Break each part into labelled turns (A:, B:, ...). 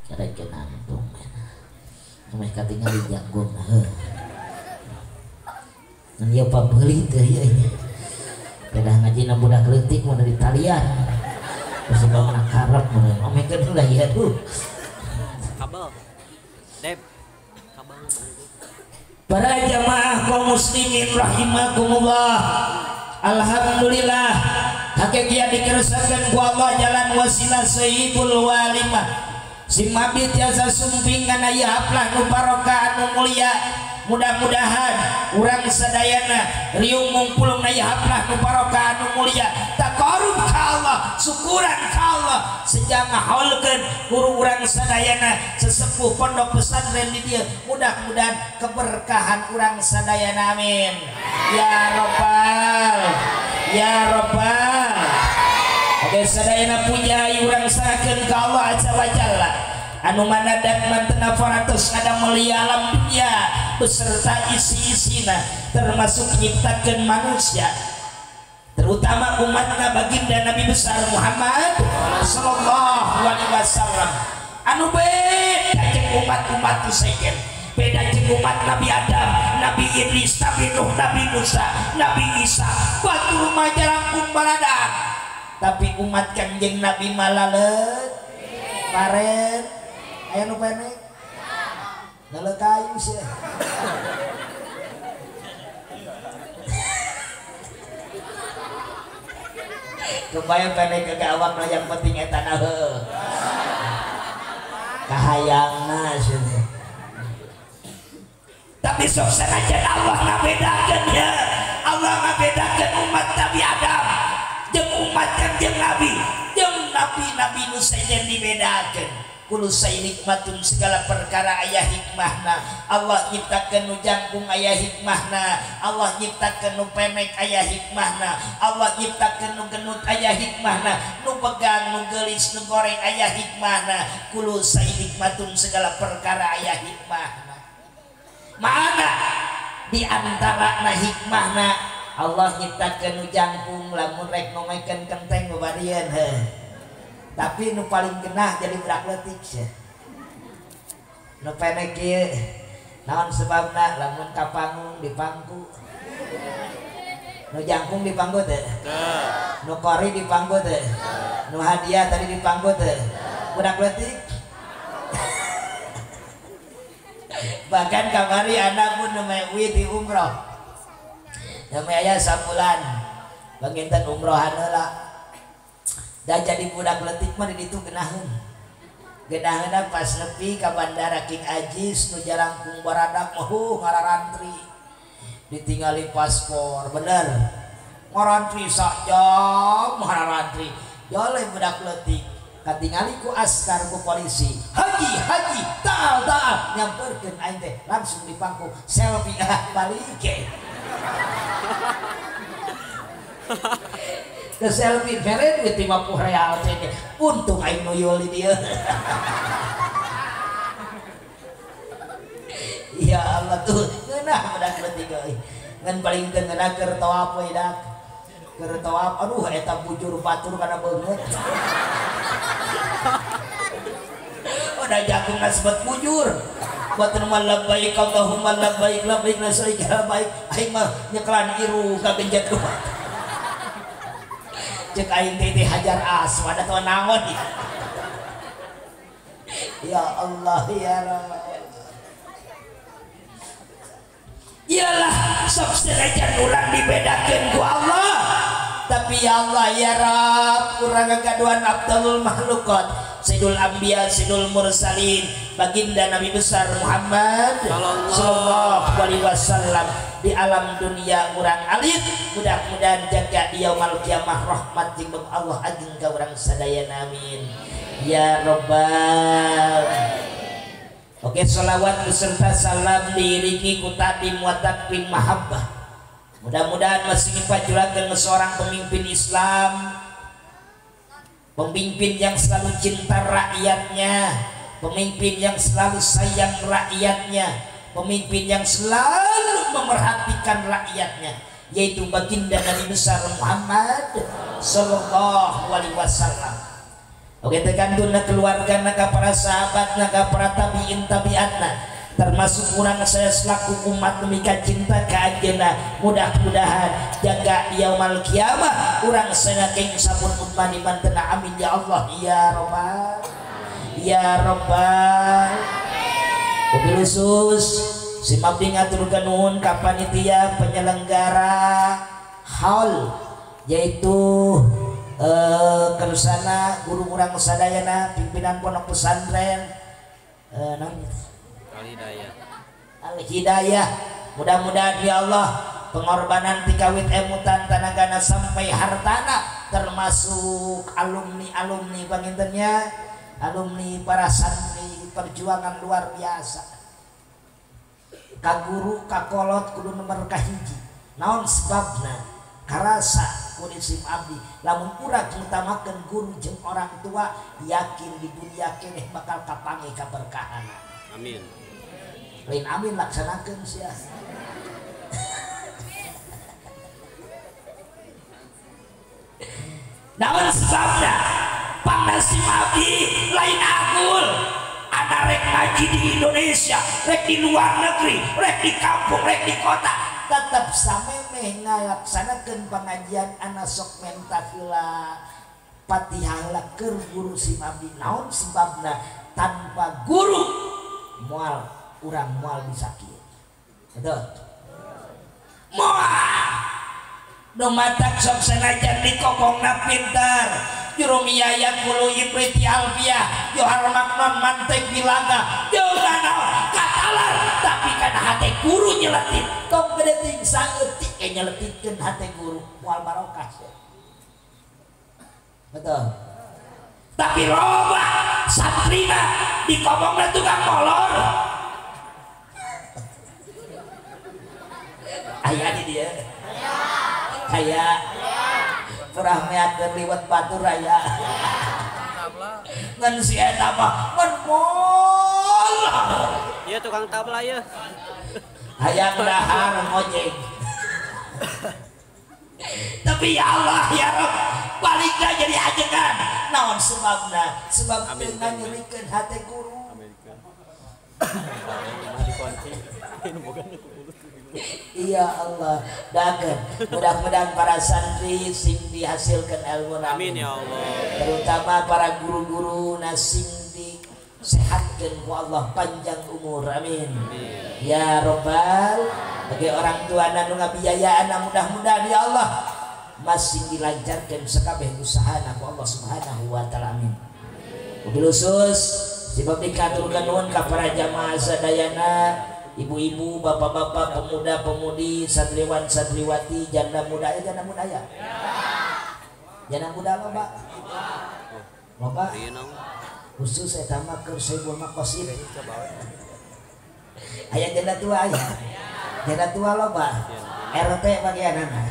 A: Kada kenantung. Sampai katingal di janggung. Nan ieu pabeuli teh ieu. Kada ngaji na budak leutik mun dari talian. Terus bawa karep mun omekeun heula ieu tuh.
B: Kabel. Dep. Kabel.
A: Para jamaah kaum muslimin rahimakumullah. Alhamdulillah hakikat dikeresakeun ku Allah jalan wasilah sayyidul walimah. Simabit jasa sumping kana ieu haplah nu barokah anu mulia. Mudah-mudahan urang sadayana riung mungpulung na ieu haplah nu barokah anu mulia. Taqarrub ka Allah, syukuran ka Allah, sejang ngahaulkeun guru urang sadayana sesepuh pondok pesantren di dieu. Mudah-mudahan keberkahan urang sadayana amin. Ya Rabbal, ya Rabbal. Oke sadayana puja urang sarakeun ka Allah azza wa jalla anu manadak mantena faratos ada mulia alam dunia beserta isi-isina termasuk nyiptakeun manusia terutama umatna baginda Nabi besar Muhammad sallallahu alaihi wasallam anu beda jeung umat-umat seken beda jeung umat Nabi Adam, Nabi Idris, Nabi Nuh, Nabi Musa, Nabi Isa batur mah jarangkung baladak tapi umat kanjeng Nabi malaleut paren aya nu penek dalam kayu sih kebayang penek ke awak yang penting eta nahe kahayangna sih tapi sok sanajan Allah ngabedakeun ya Allah ngabedakeun umat Nabi Adam jeung umat kanjeng Nabi jeung nabi-nabi nu sajen dibedakeun kulo nikmatun segala perkara aya hikmahna Allah nyiptakeun nu jangkung aya hikmahna Allah nyiptakeun nu pemek aya hikmahna Allah nyiptakeun nu genut aya hikmahna nu pegang nu geulis nu goreng aya hikmahna kulo nikmatun segala perkara aya hikmahna mana di antara hikmahna Allah nyiptakeun nu jangkung lamun rek nomekeun kenteng babarian tapi nu paling genah jadi budak leutik sia nu penek kieu naon sebabna lamun kapangung dipangku nu jangkung dipangku teh nu kori dipangku teh nu hadiah tadi dipangku teh budak leutik bahkan kamari anak pun namanya di umroh namanya sabulan banginten umrohan heula da jadi budak leutik mah di ditu geunaheun pas nepi ka bandara King Ajis nu jarangkung baradak mah ngararantri ditingali paspor bener ngarantri sak jam ngararantri jole budak leutik katingali ku askar ku polisi haji taal nyamperkeun aing teh langsung dipangku selfie balik ke selfie bere duit 50 real teh untung aing nuyul di dieu ya Allah tuh ngeunah budak leutik euy ngan paling teu ngeunah keur tawaf we dak keur tawaf aduh eta bujur batur kana beungeut udah jagung nasbat bujur buat nama labbaik Allahumma labbaik labbaik la syarika labbaik aing mah nyeklan iru ka genjet dua cek aing teh hajar aswad atau naon ya Allah ya Rabb iyalah sok senajan urang dibedakeun ku Allah tapi ya Allah ya Rabb urang kagaduhan afdalul makhluqat Sayyidul Anbiya, Sayyidul Mursalin, baginda Nabi besar Muhammad sallallahu alaihi wasallam di alam dunia urang alit mudah-mudahan jaga di yaumul kiamah rahmat jeung Allah ajeng ka urang sadayana amin ya Rabbal. Oke sholawat beserta salam diiringi ku tadim wa takbir mahabbah. Mudah-mudahan masih dipajulakeun seorang pemimpin Islam, pemimpin yang selalu cinta rakyatnya, pemimpin yang selalu sayang rakyatnya, pemimpin yang selalu memerhatikan rakyatnya, yaitu baginda Nabi besar Muhammad sallallahu alaihi wasallam. oke tegantuna keluargana ka para sahabatna ka para tabiin tabiatna termasuk kurang saya selaku umat mika cinta ke anjeunna mudah-mudahan jaga yaumul kiamah urang saya keng sabun utmani mantena amin ya Allah ya robbal ya robbal wabil khusus si mabdi ngaturkeun nuhun ka panitia penyelenggara haul yaitu kersana guru urang sadayana pimpinan pondok pesantren Al-Hidayah mudah-mudahan ya Allah pengorbanan tikawit emutan tanagana sampai hartana termasuk alumni pangintennya alumni para santri perjuangan luar biasa ka guru ka kolot kudu nomor kahiji naon sebabna karasa kulisim abdi lamun urang ngutamakeun guru jeung orang tua yakin di dunia keneh bakal kapanggih kaberkahan
B: amin
A: lain amin laksanakeun sia naon sebabna pangnasim abdi lain agul ada rek ngaji di Indonesia rek di luar negeri rek di kampung rek di kota tetap samemeh ngalaksanakeun pengajian ana sok mentafila Fatihah keur guru sim abdi naon sebabna tanpa guru moal urang moal bisa kieu betul moal nu matak sok sanajan dikokongna pintar juru miyaya kulu ibriti alfiah johar maknon mantek bilaga jeung katalar tapi kana hate guru nyeletit tong gede ting saeutik nyeletitkeun hate guru moal barokah betul tapi loba santrina dikobongna tukang molor aya di dia aya purah meakeun liwat batur aya ngan si eta mah ngan molor
B: ieu tukang tabla ieu
A: hayang dahar ngojek tapi ya Allah ya Rabb baliklah jadi ajengan naon sebabna sebab nganyerikeun hate guru iya Allah dakeun mudah-mudahan para santri sing dihasilkan ilmu
B: amin ya Allah
A: terutama para guru-guru sing disehatkeun ku Allah panjang umur amin ya Rabbal bagi orang tua nu ngabiayaan mudah-mudahan ya Allah masih dilancarkan sekabeh usahana ku Allah Subhanahu wa taala amin. Wabil khusus sebab dikaturkeun nuhun ka para jamaah sadayana ibu-ibu bapak-bapak pemuda-pemudi santriwan santriwati janda muda ya janda muda ya janda muda loba khusus eta mah keur Saibul Maqasid aya janda tua aya janda tua loba RT bagianana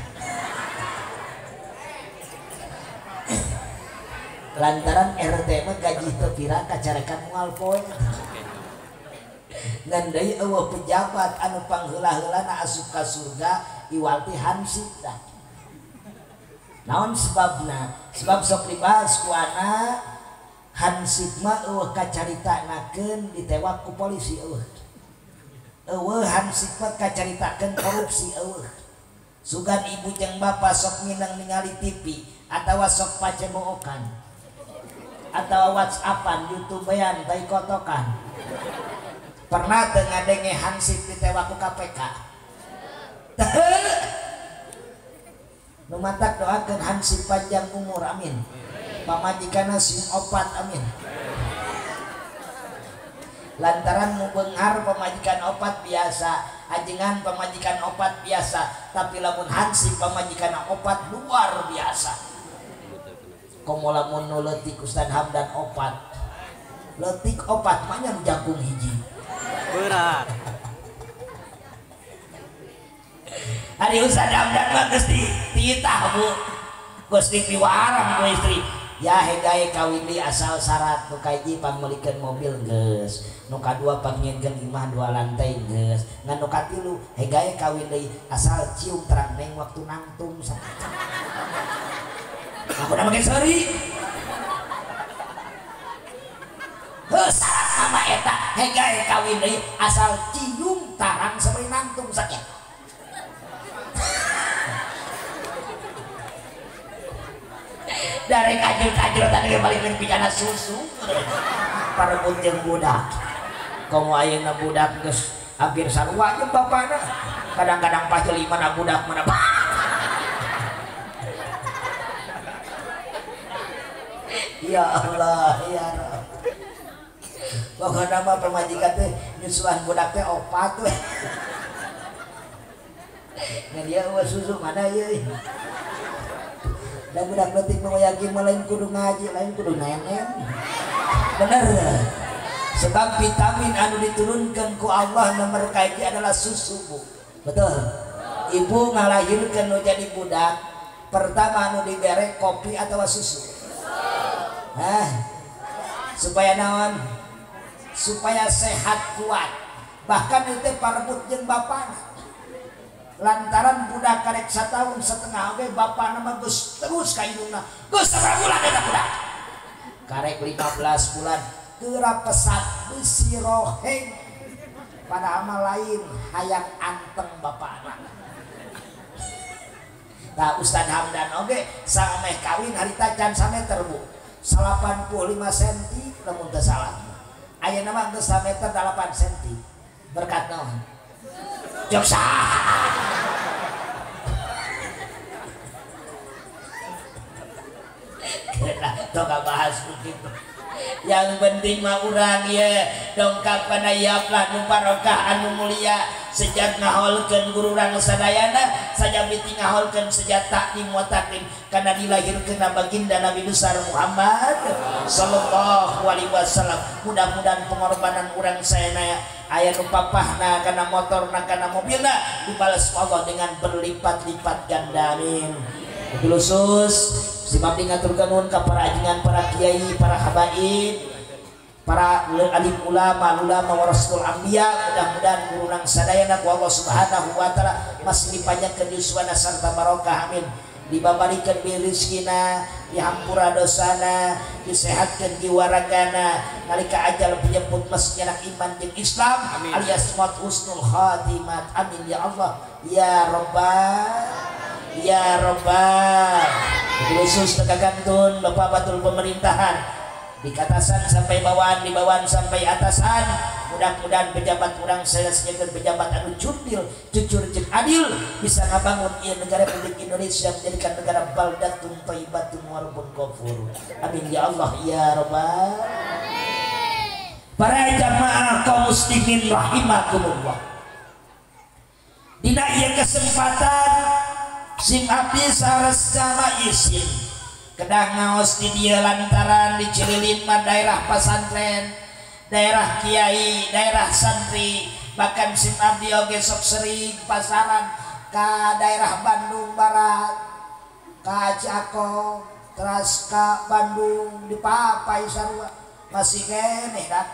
A: lantaran RT mah gaji teu pira kacarekan moal poe ngan deui eueuh pejabat anu pangheula-heulana asup ka surga iwal teh hansip dah naon sebabna sebab sok dibahas ku ana hansip mah eueuh kacaritanakeun ditewak ku polisi eueuh hansip mah kacaritakeun korupsi eueuh sugan ibu jeung bapa sok minang ningali TV atawa sok pacebokan atau WhatsAppan, YouTubean, tai kotokan. Pernah dengan denge hansip ditewak ku KPK. Nu matak doakeun hansip panjang umur amin. Pamajikanna sing opat amin. Lantaran mu beunghar pamajikan opat biasa, ajengan pamajikan opat biasa, tapi lamun hansip pamajikan opat luar biasa. Komo lamun nu leutik Ustaz Hamdan opat leutik opat mah nya jagung hiji berat ari Ustaz Hamdan mah geus dititah Bu geus dipiwarang ku istri ya hegae kawin di asal syarat nu kahiji pangmelikeun mobil geus nu kadua pangieukeun imah 2 lantai geus ngan nu katilu hegae kawin deui asal cium terang neng waktu nangtung aku nama sorry syarat nama eta hegae kawin deui asal cium tarang sabari nangtung sakit. Dari kajil-kajil tadi balikin picana susu parebut jeung budak komo ayeuna budak geus hampir sarua jeung bapana kadang-kadang pas jelima budak mana ya Allah ya Rabb pokokna mah pamajikan teh nyusuan budak teh opat we ngan dia susu mana ieu da budak leutik mah yakin mah lain kudu ngaji lain kudu nenen bener sebab vitamin anu diturunkan ku Allah nomor kaji adalah susu bu betul ibu ngalahirkeun nu jadi budak pertama anu dibere kopi atau susu supaya naon supaya sehat kuat bahkan itu parebut jeung bapana lantaran budak karek 1,5 tahun oge bapana mah geus terus ka indungna geus sabaraha bulan eta budak karek 15 bulan geura pesat besi roheng pada amal lain hayang anteng bapana. Nah Ustad Hamdan oge sameh kawin harita can sameter bu 85 cm lamun teu salah ayeuna mah geus sameter 8 cm berkat naon jok toga bahas begitu yang penting mah urang ya dongkapan ayaplah nu barokah anu mulia sejak ngaholkeun guru urang sadayana saja biti ngaholkeun sejak takdim wa takdim kana dilahirkeun baginda Nabi besar Muhammad sallallahu alaihi wasallam mudah-mudahan pengorbanan urang saena aya nu papahna kana motorna kana mobilna dibalas Allah dengan berlipat-lipat ganda amin. Khusus sebab ngaturkeun nuhun ka para ajengan para kiai para habaib para alim ulama warasatul anbiya mudah-mudahan gurunang sadayana ku Allah Subhanahu wa taala masih dipanjangkeun yuswana sarta barokah amin dibabarikan rezekina dihampura dosana disehatkeun jiwa ragana nalika ajal penjemput masnya iman jeung Islam amin. Alias maut husnul khatimat amin ya Allah ya rabbal ya Rabbal khusus tegakantun Bapak Batul pemerintahan di atasan sampai bawaan di bawaan sampai atasan mudah-mudahan pejabat kurang saya sejajar pejabat anu jurdil jujur jeung adil bisa ngabangun ieu negara Republik Indonesia menjadikan negara baldatun thayyibatun warabun ghafur amin ya Allah ya Rabbal para jamaah kaum muslimin rahimakumullah dina ieu kesempatan sim abdi sares jama isin kedah ngaos di dia lantaran di Cililin mah daerah pesantren daerah kiai daerah santri bahkan sim abdi oge sok sering pasaran ka daerah Bandung Barat ka Cakong terus ka Bandung di Papai sarua masih keneh dak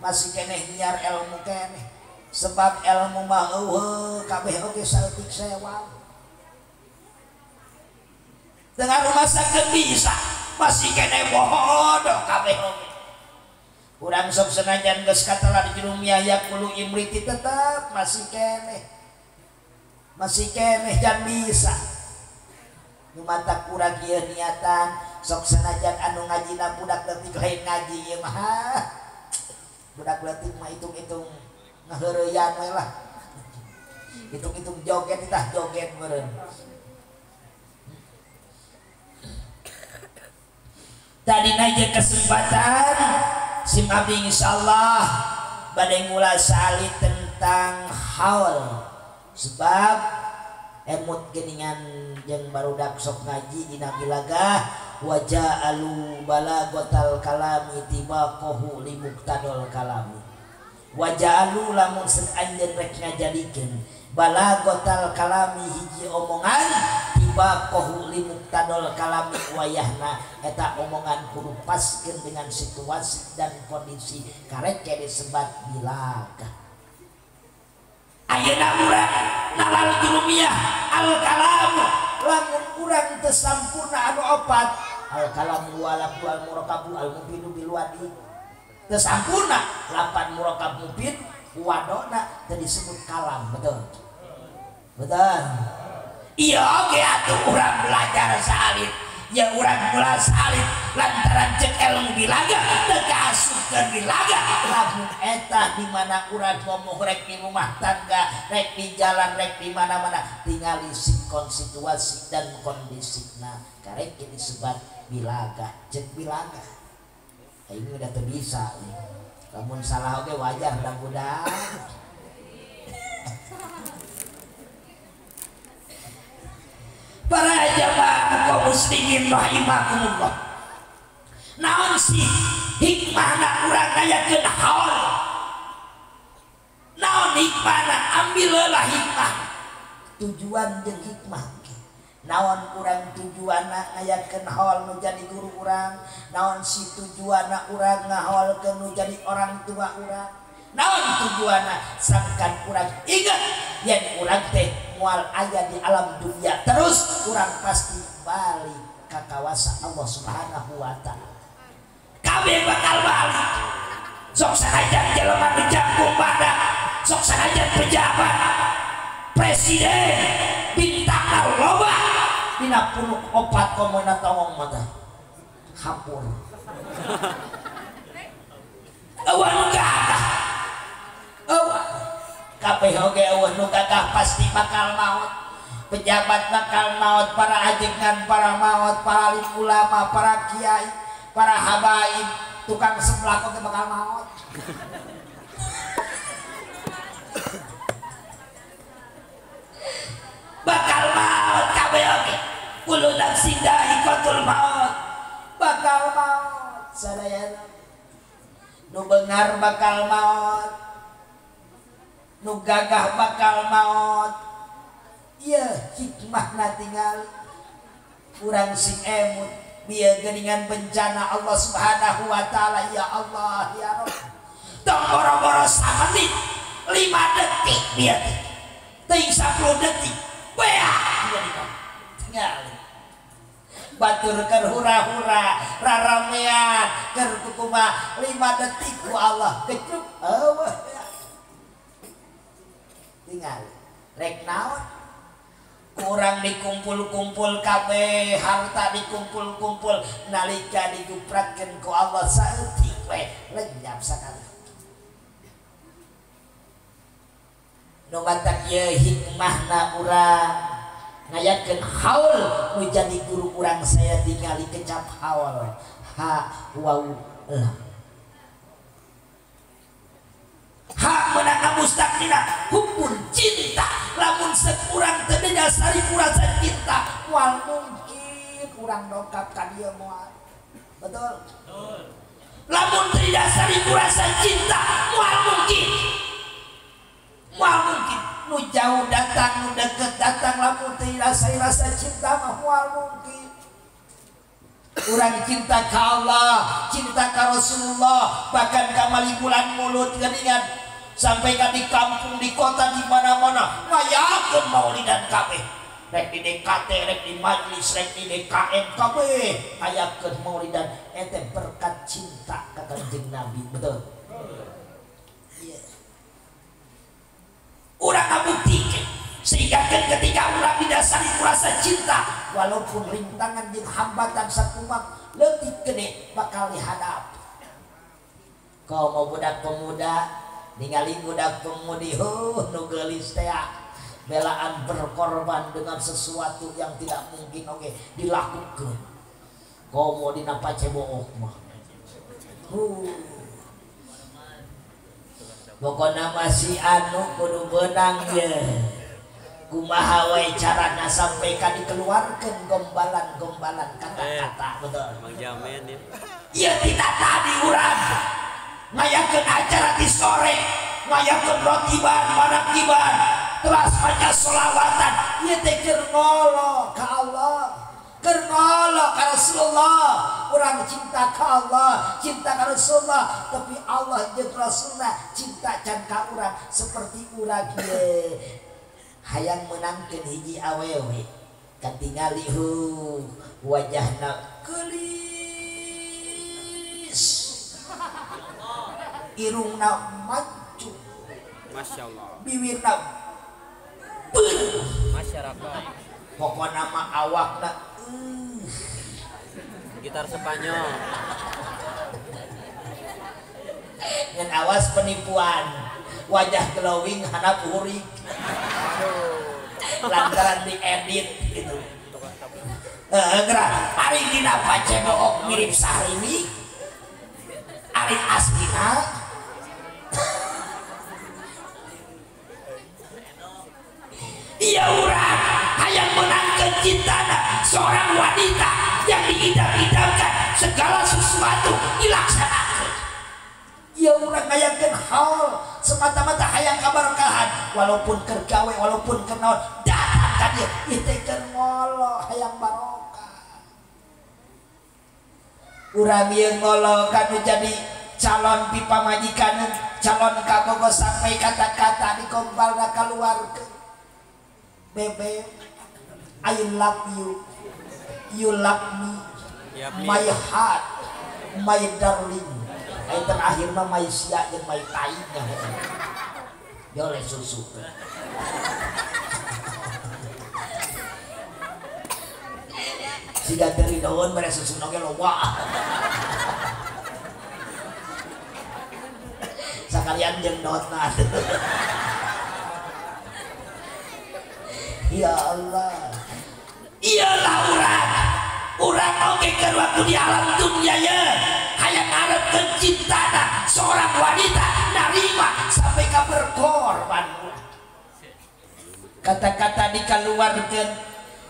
A: masih keneh nyiar ilmu keneh sebab ilmu mah eueuh kabeh oge saeutik sewa dengan rumah sakit bisa masih kena bodoh kabeh oge urang sok senajan geus katalah di dunia yakulu imriti tetap masih keneh jan bisa nu mata kurang ieu niatan sok senajan anu ngajina budak leutik lain ngaji ieu mah budak leutik mah hitung-hitung ngaheureuyan we lah hitung-hitung joget tah joget meureun tadi naja kesempatan sim abdi insyaallah badai ngulas salih tentang haul sebab emut geningan jeung barudak sok ngaji dina bilagah waja'alu balaghatal kalami tibaqahu limuqtadal kalami waja'alu lamun sen anjeun rek ngajadikeun balaghatal kalami hiji omongan tibaqahu limuqtadal kalami wayahna eta omongan kudu paskeun dengan situasi dan kondisi karek ke disebat bilagah ayeuna urang nalal jurumiyah al kalam lamun urang teu sampurna anu opat al kalam wala al murakabu al mubidu bil wadi teu sampurna lapan murakab mufid wadona teu disebut kalam betul iya oge atuh urang belajar salib ya urang mula salib lantaran cek ilmu bilaga teu kaasupkeun bilaga lamun eta di mana urang ngomong rek di rumah tangga rek di jalan rek di mana-mana tingali situasi dan kondisina karek disebut bilaga cek bilaga ini udah teu bisa lamun salah oge wajar da budak para jamaah kaum muslimin rahimakumullah naon sih hikmahna urang ngayakeun haul naon hikmahna ambillah hikmah tujuan jeung hikmah naon urang tujuanna ngayakeun haul nu jadi guru urang naon si tujuanna urang ngahaulkeun nu jadi orang tua urang naon tujuanna sangkan urang ingat yen urang teh moal aya di alam dunia terus urang pasti balik ka kawasa Allah Subhanahu wa taala kabeh bakal balik sok sanajan jelema nu jangkung badak sok sanajan pejabat presiden bintang loba dina puluh 4 komona tongong mata hampur awan gagah awan kabeh oge eueuh nu gagah pasti bakal maut pejabat bakal maut para ajengan para maut para alim ulama para kiai para habaib tukang seblak oge bakal maut bakal maut kabeh oge kullu nafsin dha'iqatul maut bakal maut sadayana nu beungar bakal maut nu gagah bakal maut iya hikmahna tinggal urang sing emut bieu geuningan bencana Allah Subhanahu wa taala ya Allah ya Rabb tong boro-boro samenit 5 detik bieu teuing 10 detik beak tinggal batur keur hura-hura raramean keur kumaha 5 detik ku Allah kecuk eueuh tinggal rek naon kurang dikumpul-kumpul kabeh harta dikumpul-kumpul nalika digupratkeun ku Allah saeutik we lenyap sakali nu batak ye hikmahna urang ngayakeun haul nu jadi guru urang saya tingali kecap haul ha wau lah hak menang mustaqina hukum cinta lamun sekurang teu dasari kurasa cinta wal mungkin kurang dongkap ka dieu moal betul lamun teu dasari kurasa cinta wal mungkin nu jauh datang nu deket datang lamun teu dasari rasa cinta mah wal mungkin urang cinta ka Allah cinta ka Rasulullah bahkan ka malikulan mulut geuningan sampai di kampung di kota di mana-mana ngayakeun maulidan kabeh rek di DKT rek di majlis rek di DKM kabeh ngayakeun maulidan ente berkat cinta ka Kanjeng Nabi betul iya urang ngabuktikan sehingga ketika urang didasari rasa cinta walaupun rintangan jeung hambatan sakumaha leutik gede bakal dihadap kau mau budak pemuda ningali budak pemudi nu geulis teh belaan berkorban dengan sesuatu yang tidak mungkin oke dilakukan kau mau dina pacebook mah pokona masih anu kudu beunang ye kumaha wae carana sampai ka dikeluarkeun gombalan-gombalan kata-kata betul
B: Emang jamin ya
A: ieu tidak tadi urang ngayakeun acara di sore ngayakeun rotiban manakiban terus maca sholawatan ieu teh keur ngolo ka Allah keur ngolo ka Rasulullah urang cinta ka Allah cinta ka Rasulullah tapi Allah jeung Rasulna cinta can ka urang seperti urang ieu hayang menangkeun hiji awewe katingali wajahna geulis irungna maju,
B: Masya Allah.
A: bibirna beuh,
B: Masyarakat.
A: pokokna mah awakna
B: Gitar Spanyol.
A: ngan awas penipuan, wajah glowing handap hurik lantaran diedit gitu. Gerak hari dina pacebook mirip Sarimi, hari aslinya iya urang hayang menangkan cintana seorang wanita yang diidam-idamkan segala sesuatu dilaksanakan. Iya urang ngayangkeun hal semata-mata hayang kaberkahan, walaupun kergawe walaupun kenaon datang ka dieu ieu teh keur ngolo hayang barokah. Urang ieu ngolo kanu jadi calon pipa majikan, calon kagogo sampai kata-kata di kompalna kaluarkeun. Bebe, I love you, you love me, my heart, my darling. Yang terakhir mah my sia jeung my taingnya. Jole susu. Siga dari daun mere susu oge loba. Sakalian jeung dotna. Ya Allah, iyalah urang oge keur waktu di alam dunia ya hayang ngarepkeun cintana seorang wanita narima sampai ka berkorban. Kata-kata dikeluarkeun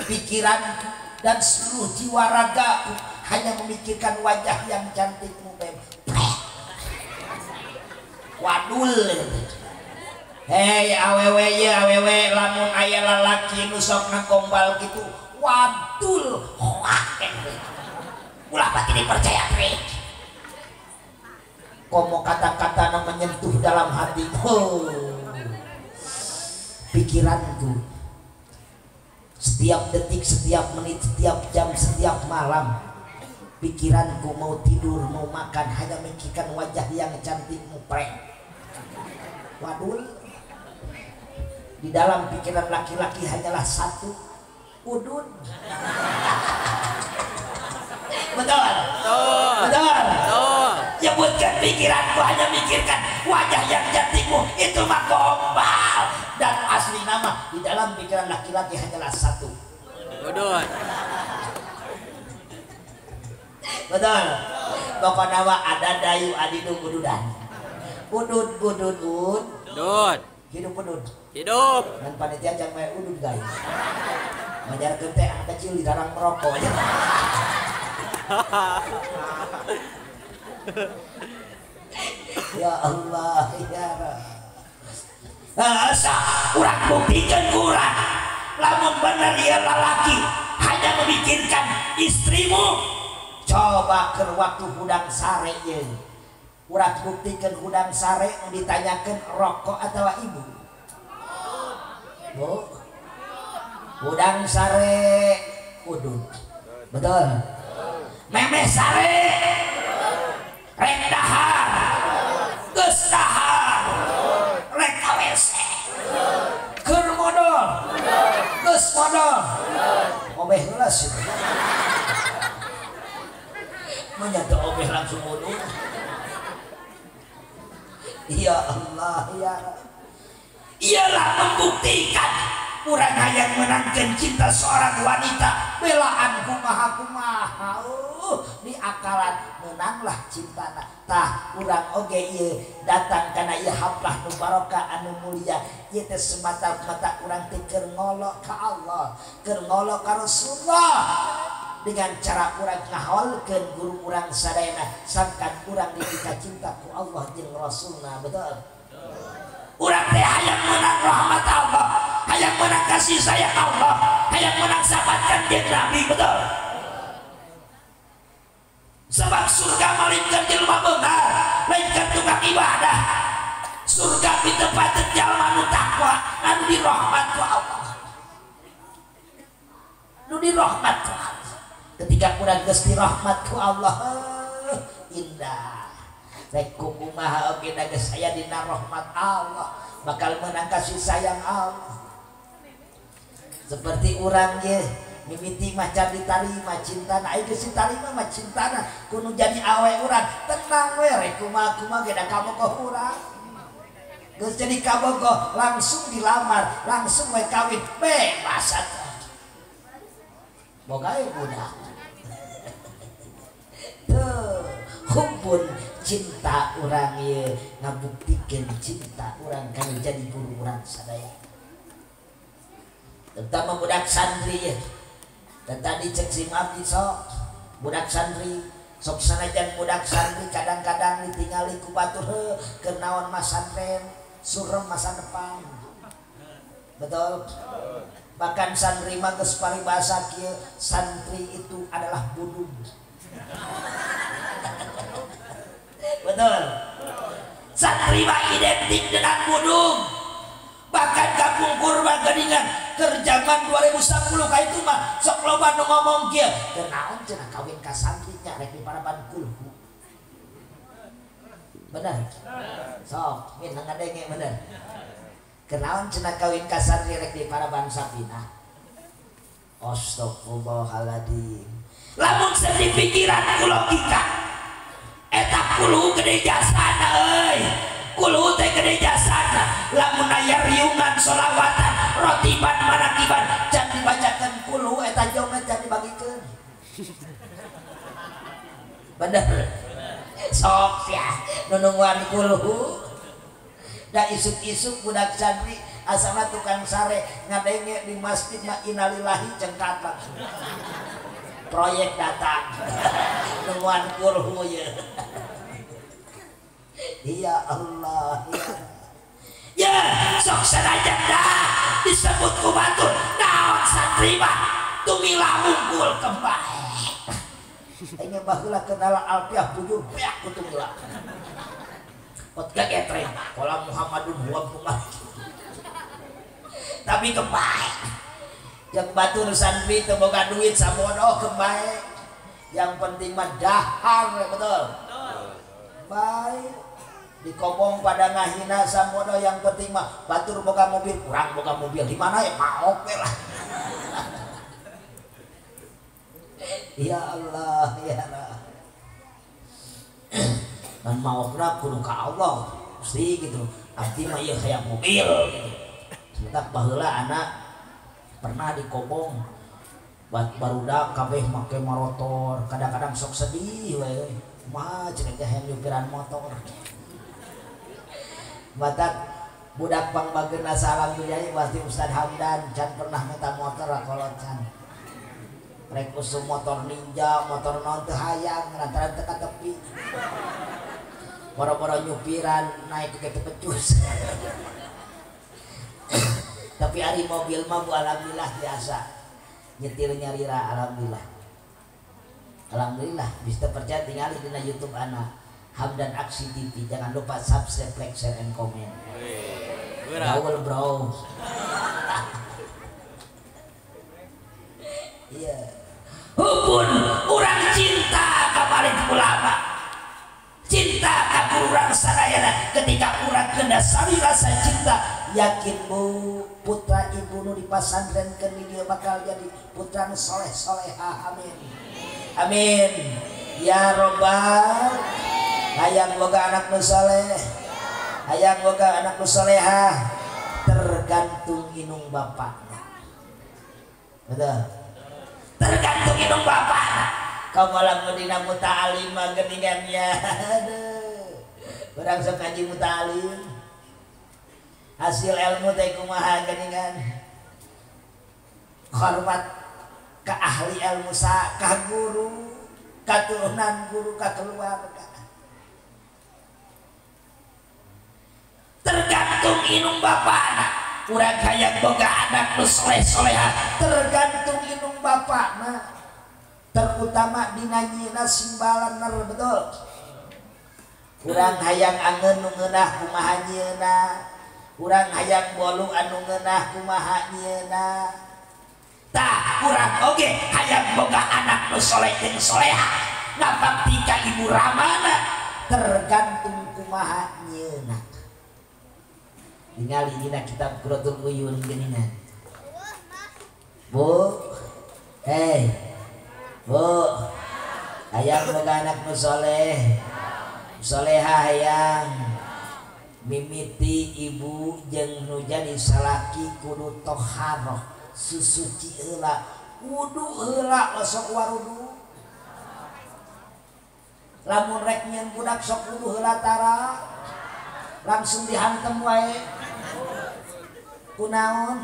A: pikiran dan seluruh jiwa raga hanya memikirkan wajah yang cantikmu beb. Wadul. Hei awewe ya awewe lamun aya lalaki nu sok ngagombal kitu wadul hoak ulah pati dipercaya teh. Komo kata-kata yang menyentuh dalam hati pikiranku setiap detik, setiap menit, setiap jam, setiap malam pikiranku mau tidur, mau makan hanya memikirkan wajah yang cantikmu prek. Wadul. Di dalam pikiran laki-laki hanyalah satu, udun. Betul? Betul? Ya bukan pikiranku hanya mikirkan wajah yang cantikmu itu mah gombal. Dan asli nama di dalam pikiran laki-laki hanyalah satu, udun. Betul? Pokoknya mah ada dayu adidu ududan. Udud udud ud.
B: Udud.
A: Hidup udud.
B: Hidup.
A: Dan panitia jangan main udud guys. Ngajar gede anak kecil dilarang merokok aja. Ya Allah ya Asa urang buktikan kurang lamun bener ya lalaki hanya memikirkan istrimu. Coba ke waktu hudang sare ye urang buktikan hudang sare ditanyakan rokok atau ibu. Bu, hudang sare udud. Betul? Memeh sare rek dahar geus dahar rek ka WC keur modal geus modal obeh heula sih menyata obeh langsung modal. Ya Allah ya ialah membuktikan urang hayang menangkan cinta seorang wanita belaan kumaha di akalan menanglah cintana tah urang oge ieu datang kana ieu haflah nu barokah anu mulia ieu teh semata-mata urang teh keur ngolo ka Allah keur ngolo ka Rasulullah dengan cara urang ngahawalkeun guru urang sadayana sangkan urang dipika cinta ku Allah jeung Rasulna. Betul? Urang teh hayang menang rahmat Allah, hayang menang kasih sayang Allah, hayang menang sahabatkan jeung Nabi. Betul? Sebab surga malingkeun jelema beungar, lainkeun tukang ibadah. Surga pitempateun jalma nu takwa, anu dirahmat ku Allah. Nu dirahmat ku Allah. Ketika urang geus dirahmat ku Allah, indah. rek kumaha oge da geus aya dina rahmat Allah bakal menang kasih sayang Allah seperti urang ge mimiti mah can ditarima cintana ai geus ditarima mah cintana kudu jadi awe urang tenang we rek kumaha ge da kabogoh urang geus jadi kabogoh langsung dilamar langsung we kawin bebas atuh boga budak tuh hubun cinta orang ye ngabuktikan cinta orang kan jadi guru orang sadaya terutama budak santri ya dan tadi cek si abdi sok budak santri sok sanajan budak santri kadang-kadang ditinggali ku batur kenaon masantren surem masa depan betul bahkan santri mah geus paribasa kieu santri itu adalah budung betul santri mah identik dengan budung bahkan kampung kurma geningan kerjaman 2010 ka itu mah sok loba nu ngomong kieu kenaon cenah kawin ka santri nya rek di paraban kulhu bener sok min ngadenge bener kenaon cenah kawin ka santri rek di paraban sapina astagfirullahaladzim lamun sedih pikiran ku logika eta kulu gede jasana euy kulu teh gede jasana lamun aya riungan sholawatan rotiban manakiban can dibacakeun kulu eta jomet can dibagikeun bener sok ya nunungwan kulu da isuk-isuk budak santri asana tukang sare ngadenge di masjid mah innalillahi cengkat proyek datang nunguan kulhu ya ya Allah ya sok sanajan dah disebut ku batur naon santri mah tumilah unggul kembali ini baheula kenal alfiah bujur beak ku tumilah pot gagetreng qala Muhammadun huwa Muhammad tapi kebaik yang batur santri teu boga duit sabodoh kebaik yang penting mah dahar betul baik dikobong pada ngahina sabodoh yang penting mah batur boga mobil kurang boga mobil di mana ya mau oke lah ya Allah ya Allah dan mau kena kudu ka Allah mesti gitu arti mah ieu kayak mobil gitu sebentar baheula anak pernah dikobong barudak kabeh make motor kadang-kadang sok sedih we mah cenah hayang nyupiran motor batak budak pangbageuna salam dunyai pasti Ustaz Hamdan can pernah minta motor kalau can rek usum motor ninja motor non teu hayang lantaran teu ka tepi boro-boro nyupiran naik ke pecus tapi hari mobil mah bu alhamdulillah biasa nyetir nyarira alhamdulillah bisa percaya tinggal di YouTube anak Hamdan Aksi TV jangan lupa subscribe like share and comment gaul bro iya hubun urang cinta kapaling ulama cinta ka urang sadayana ketika urang kendasari rasa cinta yakin bu putra ibu nu dipasantrenkeun di dieu bakal jadi putra nu soleh soleha amin amin ya robbal hayang boga anak nu soleh hayang boga anak nu soleha tergantung inung bapakna betul tergantung inung bapakna kau malam medina muta'alim geningan ya aduh urang sok ngaji muta'alim hasil ilmu teh kumaha geningan hormat ka ahli ilmu sa ka guru katurunan guru ka keluarga tergantung inung bapakna urang hayang boga anak nu soleh-soleha tergantung inung bapakna terutama dina nyieuna simbalan betul urang hayang angeun nu ngeunah kumaha nyieuna urang hayang bolu anu ngeunah kumaha nyieuna tah urang oge hayang boga anak nu soleh jeung soleha ngabakti ka ibu ramana tergantung kumaha nyeuna. Ningali dina kitab Quratul Uyun geuningan. Bu, Bu, hayang boga anak nu soleh, solehah hayang mimiti ibu jeung nu jadi salaki kudu toharoh susuci heula, wudu heula sok warudu. Lamun rek nyeun budak sok wudu heula tara, langsung dihantem wae. Kunaon?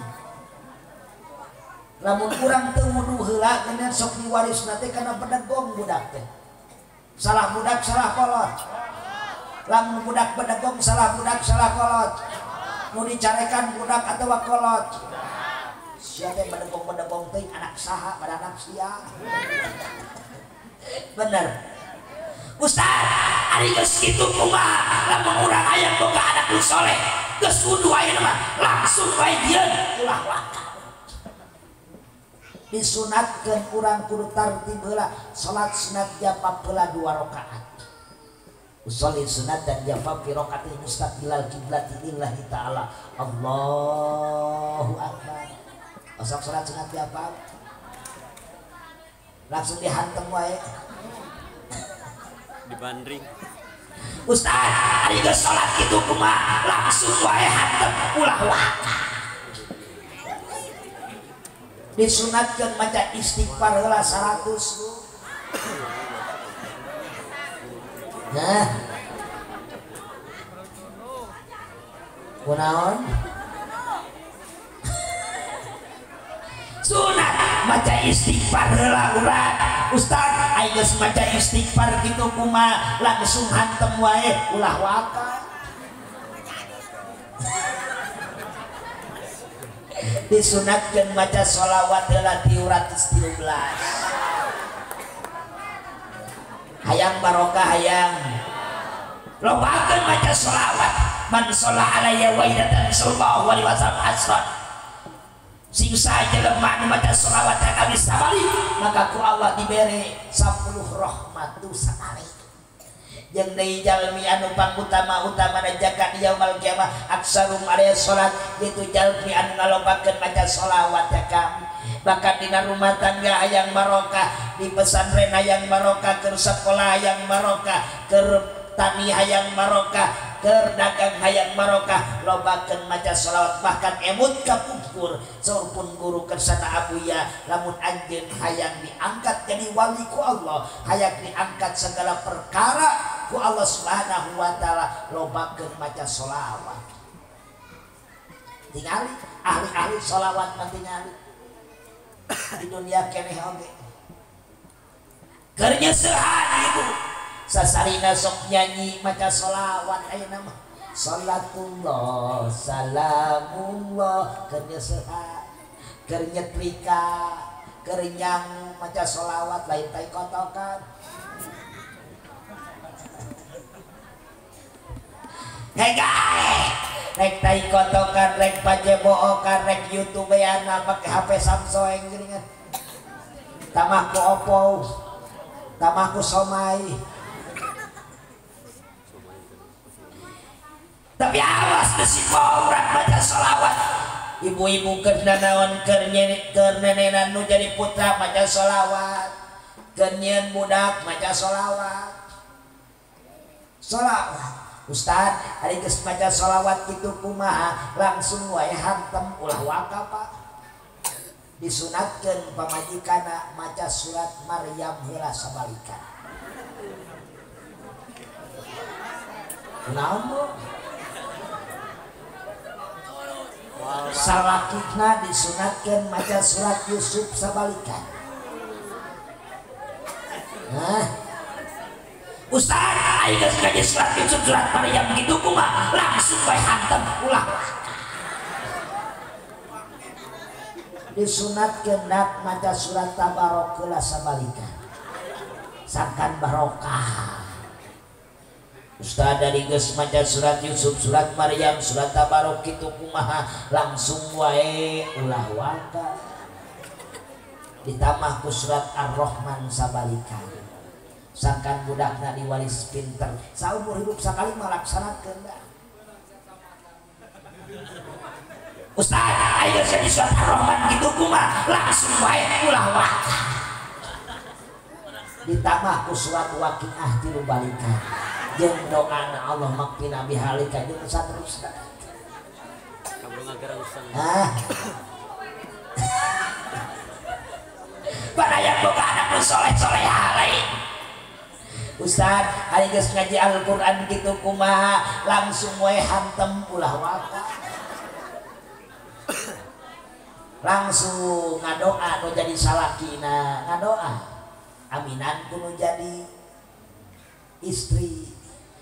A: Lamun kurang teu wudu heula geuneuh sok diwarisna teh kana bedegong budak teh. Salah budak salah kolot. Lamun budak bedegong salah budak salah kolot. Nu dicarekan budak atawa kolot. Sia teh bedegong-bedegong teh anak saha pada anak sia. Bener. Ustaz, ari geus kitu kumaha lamun urang aya boga anak nu soleh, geus wudu ayeuna mah langsung bae dieun ulah waka. Disunatkeun urang kudu tartib heula salat sunat japa heula 2 rakaat. Usolli sunat dan japa fi raqatin mustaqbilal kiblati lillahi ta'ala. Allahu akbar. Osok salat sunat japa langsung dihantem wae. Dibandring Ustaz, hari geus salat kitu kumaha langsung wae hantem ulah waka. Disunatkeun maca istighfar heula 100. Nah, kunaon? Sunat maca istighfar heula urang. Ustaz, aing geus maca istighfar kitu kumaha langsung hantem wae ulah waka. Disunatkeun maca sholawat heula 313. Hayang barokah hayang. Lobakeun maca sholawat. Man sholla alayya waidatan sallallahu alaihi wasallam asran. Sing saja lemah nu maca sholawat kami sabali maka ku Allah diberi 10 rahmatu sakali. Jeung deui jalmi anu pangutama-utamana jagat yaumul kiamah aksarum alaihi salat itu jalmi anu ngalobakeun maca sholawat ya kami. Bahkan dina rumah tangga hayang barokah, di pesantren hayang barokah, keur sekolah hayang barokah, keur tani hayang barokah, keur dagang hayang barokah, lobakeun maca sholawat. Bahkan emut kapungkur saurpun guru kersana abuya lamun anjeun hayang diangkat jadi wali ku Allah, hayang diangkat segala perkara ku Allah Subhanahu wa taala, lobakeun maca sholawat. Tingali ahli-ahli sholawat mah tingali di dunia keneh oge. Keur nyeusehan ibu sasarina sok nyanyi maca sholawat ayeuna mah salatullah salamullah, keur nyeusehan keur nyetrika keur nyang maca sholawat lain tai kotokan. Hegae rek tai kotokan rek pajebohokan rek youtubean make HP Samsung geuningan. Tamah ku Oppo, tamah ku Somai. Tapi awas besi urang baca sholawat. Ibu-ibu keur nanaon keur nenenan nu jadi putra maca sholawat, keur nyieun budak maca sholawat. Sholawat Ustaz, hari geus maca sholawat kitu kumaha langsung wae hantem ulah waka Pak. Disunatkeun pamajikana maca surat Maryam heula sabalikan. Kunaon Bu? Salakina disunatkeun maca surat Yusuf sabalikan. Nah, Ustaz, aing geus ngaji surat Yusuf surat Maryam kitu kumaha langsung bae hantem ulah. Disunatkeun dak maca surat Tabarok heula sabalikan. Sakan barokah. Ustaz dari geus maca surat Yusuf surat Maryam surat Tabarok kitu kumaha langsung wae ulah waka. Ditambah ku surat Ar-Rahman sabalikan. sangkan budakna diwaris pinter saumur hidup sakali melaksanakeun da. Ustaz, ayo jadi surat Ar-Rahman gitu kumaha langsung wae ulah waka. Ditambah ku surat Waqiah tilu balikan. Jeung doana Allah makfina bihalika jeung saterusna.
B: Kamu ngagarang usang.
A: Pada yang boga anak nu soleh-soleh lain. Ustaz, hari geus ngaji Al-Qur'an kitu kumaha langsung we hantem ulah waka. Langsung ngadoa nu jadi salakina ngadoa. Aminan kudu jadi istri.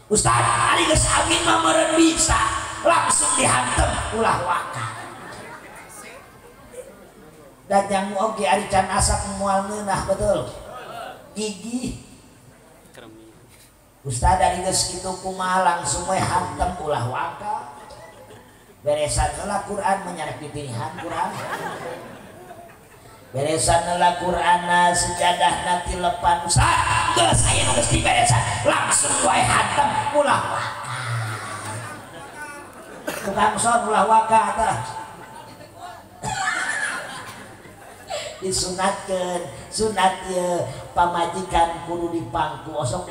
A: Ustaz, hari geus amin mah meureun bisa langsung dihantem ulah waka. Dan yang oge ari can asap moal ngeunah betul. Gigi. Ustaz dari geus kitu kumaha langsung we hantem ulah waka. Beresan heula Quran menyarek dipilihan Quran. Beresan heula Qur'anna sejadahna tilepan Ustaz. Geus aya nu geus diberesan langsung wae hantem ulah waka. Tukang son ulah waka tah. Disunatkeun sunat ieu pamajikan kudu dipangku osok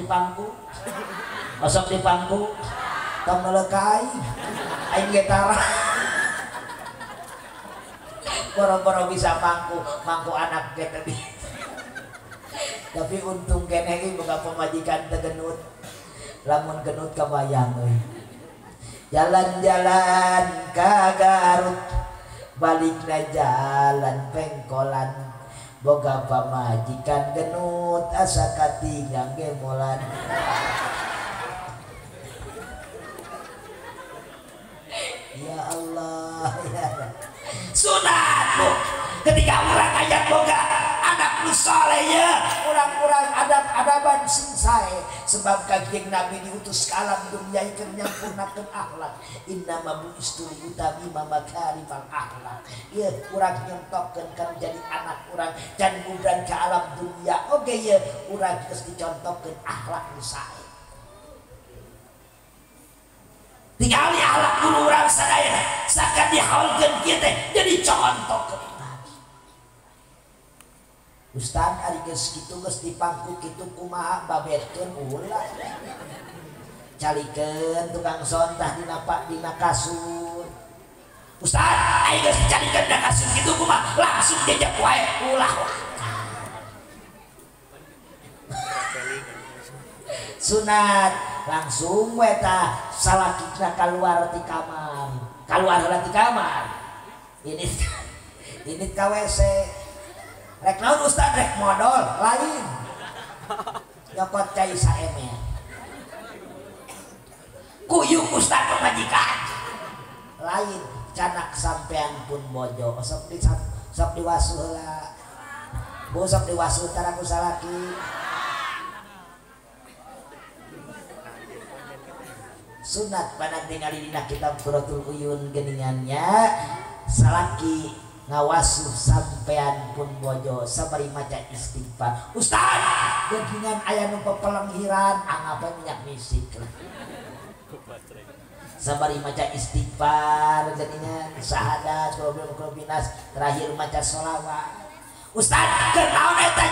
A: dipangku tong nelekai aing ge tara boro-boro bisa mangku anak ge teh tapi untung keneh ge boga pamajikan teu genut lamun genut kabayang euy jalan-jalan ka Garut balikna jalan pengkolan boga pamajikan genut asa katinggang gemolan. Ya Allah ya. Sunat bu ketika orang ayat boga anak nu saleh ya urang-urang adab-adaban sae sebab kanjeng Nabi diutus ke alam dunia ikeun nyampurnakeun akhlak innama bu'istu liutamima makarimal akhlak ieu urang nyontokeun kan jadi anak urang can gubran ke alam dunia oge ieu urang geus dicontokeun akhlak nu sae tinggal akhlak guru urang sadaya sakan dihaulkeun kieu teh jadi contoh ke Ustaz ari geus kitu geus dipangku kitu kumaha babetkeun ulah calikeun tukang son tah dina kasur Ustaz ari geus calikeun dina kasur kitu kumaha langsung diajak wae ulah sunat langsung we tah salakina keluar ti kamar ini ka WC rek naon Ustaz rek modal lain nyokot cai saemer kuyuk Ustaz pemajikan lain canak sampean pun bojo sok diwasu heula bu sok diwasu tara ku salaki sunat pada tingali dina kitab Quratul Uyun geningannya salaki ngawasuh sampean pun bojo sabari maca istighfar Ustaz geningan aya nu pepelenghiran angapa minyak misik sabari maca istighfar geningan syahadat kalau binas terakhir maca sholawat Ustaz kenaon eta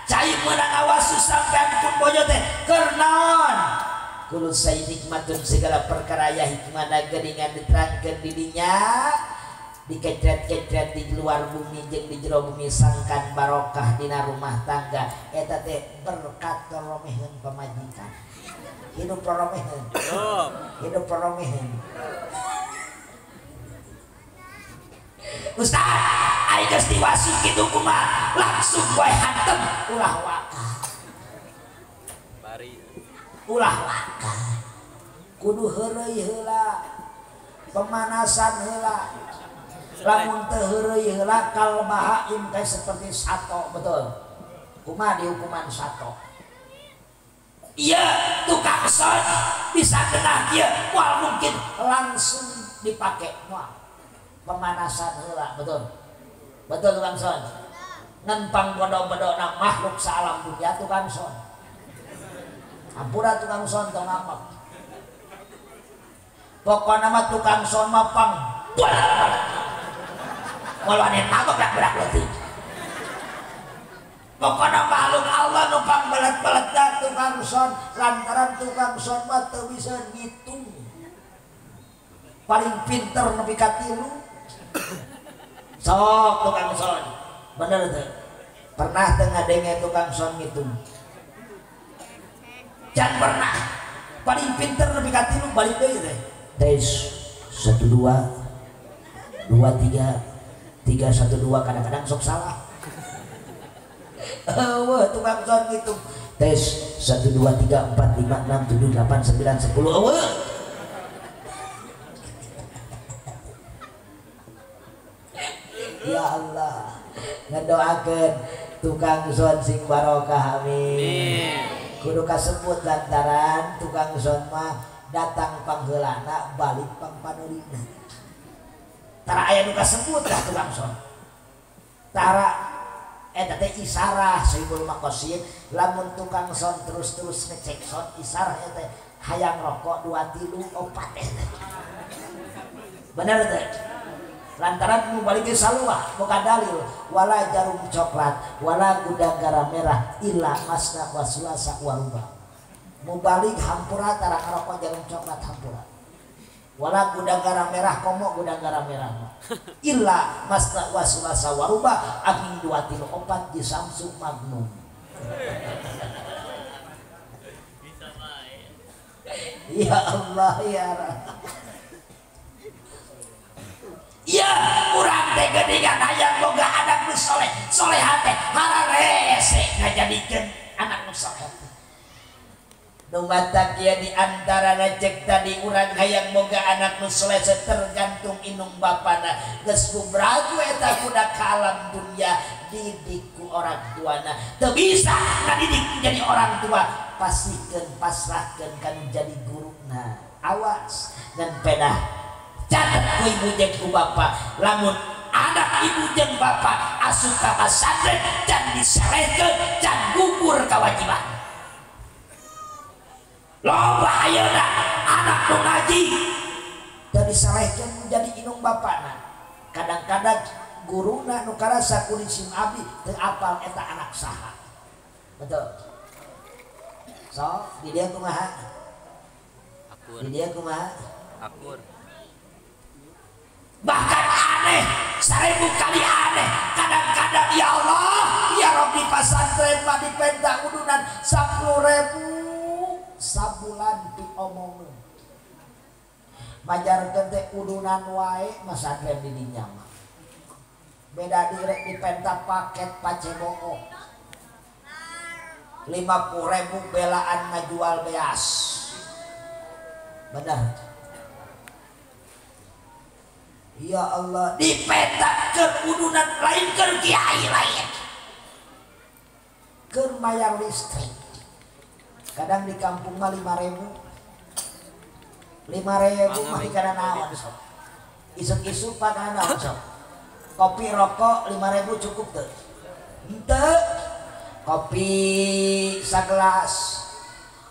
A: cai meunang ngawasuh sampean pun bojo teh keur naon kulo say nikmatun segala perkara ya hikmana geningan diterangkeun didinya dikecret-kecret di luar bumi jeung di jero bumi sangkan barokah dina rumah tangga eta teh berkat roromeheun pamajikan hidup roromeheun Ustaz ari geus diwasu kitu kumaha langsung wae hantem ulah waka
B: bari
A: ulah waka kudu heureuy heula pemanasan heula lamun teu heureuy heula kal bahaim teh seperti sato betul kumaha dihukuman sato iya tukang son bisa kena kieu moal mungkin langsung dipake moal pemanasan heula betul tukang son ngempang bodoh-bodohna makhluk salam dunia tukang son. Ampura tukang son tong apa? Pokoknya mah tukang son mah pang walane nabok berak letih. Pokoknya makhluk Allah numpang belet-belet tukang son lantaran tukang son mah teu bisa ngitung. Paling pinter nepi ka 3. Sok tukang son. Bener tuh. Pernah teu ngadenge tukang son ngitung? Jangan pernah. Paling pinter nepi ka 3 balik deui teh. Tes 1 2 2 3 3 1 2 kadang-kadang sok salah. Wah tukang son ngitung. Tes 1 2 3 4 5 6 7 8 9 10. Wah. Ya Allah, ngedoakeun tukang son sing barokah amin. Kudu kasebut lantaran tukang son mah datang panggeulana balik pangpanulina. Tara aya nu kasebut dah tukang son. Tara eta teh isarah Sayyidul Maqasid lamun tukang son terus-terus ngecek son isarah eta hayang rokok 2 3 4 eta. Bener teh? Lantaran mu balik salwa boga dalil wala jarum coklat wala gudang garam merah illa masna wasulasa waruba. Mu balik hampura tara ngarokok jarum coklat hampura. Wala gudang garam merah komo gudang garam merah. Illa masna wasulasa waruba angin 2 3 4 di Samsung Magnum. Ya Allah ya Rabb. Ya, urang teh geuningan hayang boga anak nu soleh, solehah teh hararese ngajadikeun anak nu soleh. Nu matak kieu di antarana cek tadi urang hayang boga anak nu soleh tergantung inung bapana. Geus kubragu eta budak ka alam dunya didik ku orang tuana. Teu bisa ngadidik jadi orang tua, pasikeun pasrahkeun kan jadi guruna. Awas ngan pedah catat ku ibu jeung ku bapa lamun anak ibu jeung bapa asup ka pesantren can diselehkeun can gugur kewajiban. Loba ayeuna anak nu ngaji teu diselehkeun menjadi inung bapana. Kadang-kadang guruna nu karasa kulisim abdi teu apal eta anak saha. Betul. So, di dia kumaha? Di dia kumaha?
B: Akur.
A: Bahkan aneh 1000 kali aneh. Kadang-kadang ya Allah ya Rabbi pasantren mah dipenta udunan 10.000 sabulan diomongin. Majarkeun teh udunan wae masantren di dinya mah. Beda direk dipenta paket pacebook 50.000 belaan ngajual beas. Benar. Ya Allah dipetak ke udunan lain ke kiai lain ke mayar listrik. Kadang di kampung mah 5.000 mah dikana naon sok isuk-isuk pada naon sok kopi rokok 5.000 cukup tuh henteu kopi sagelas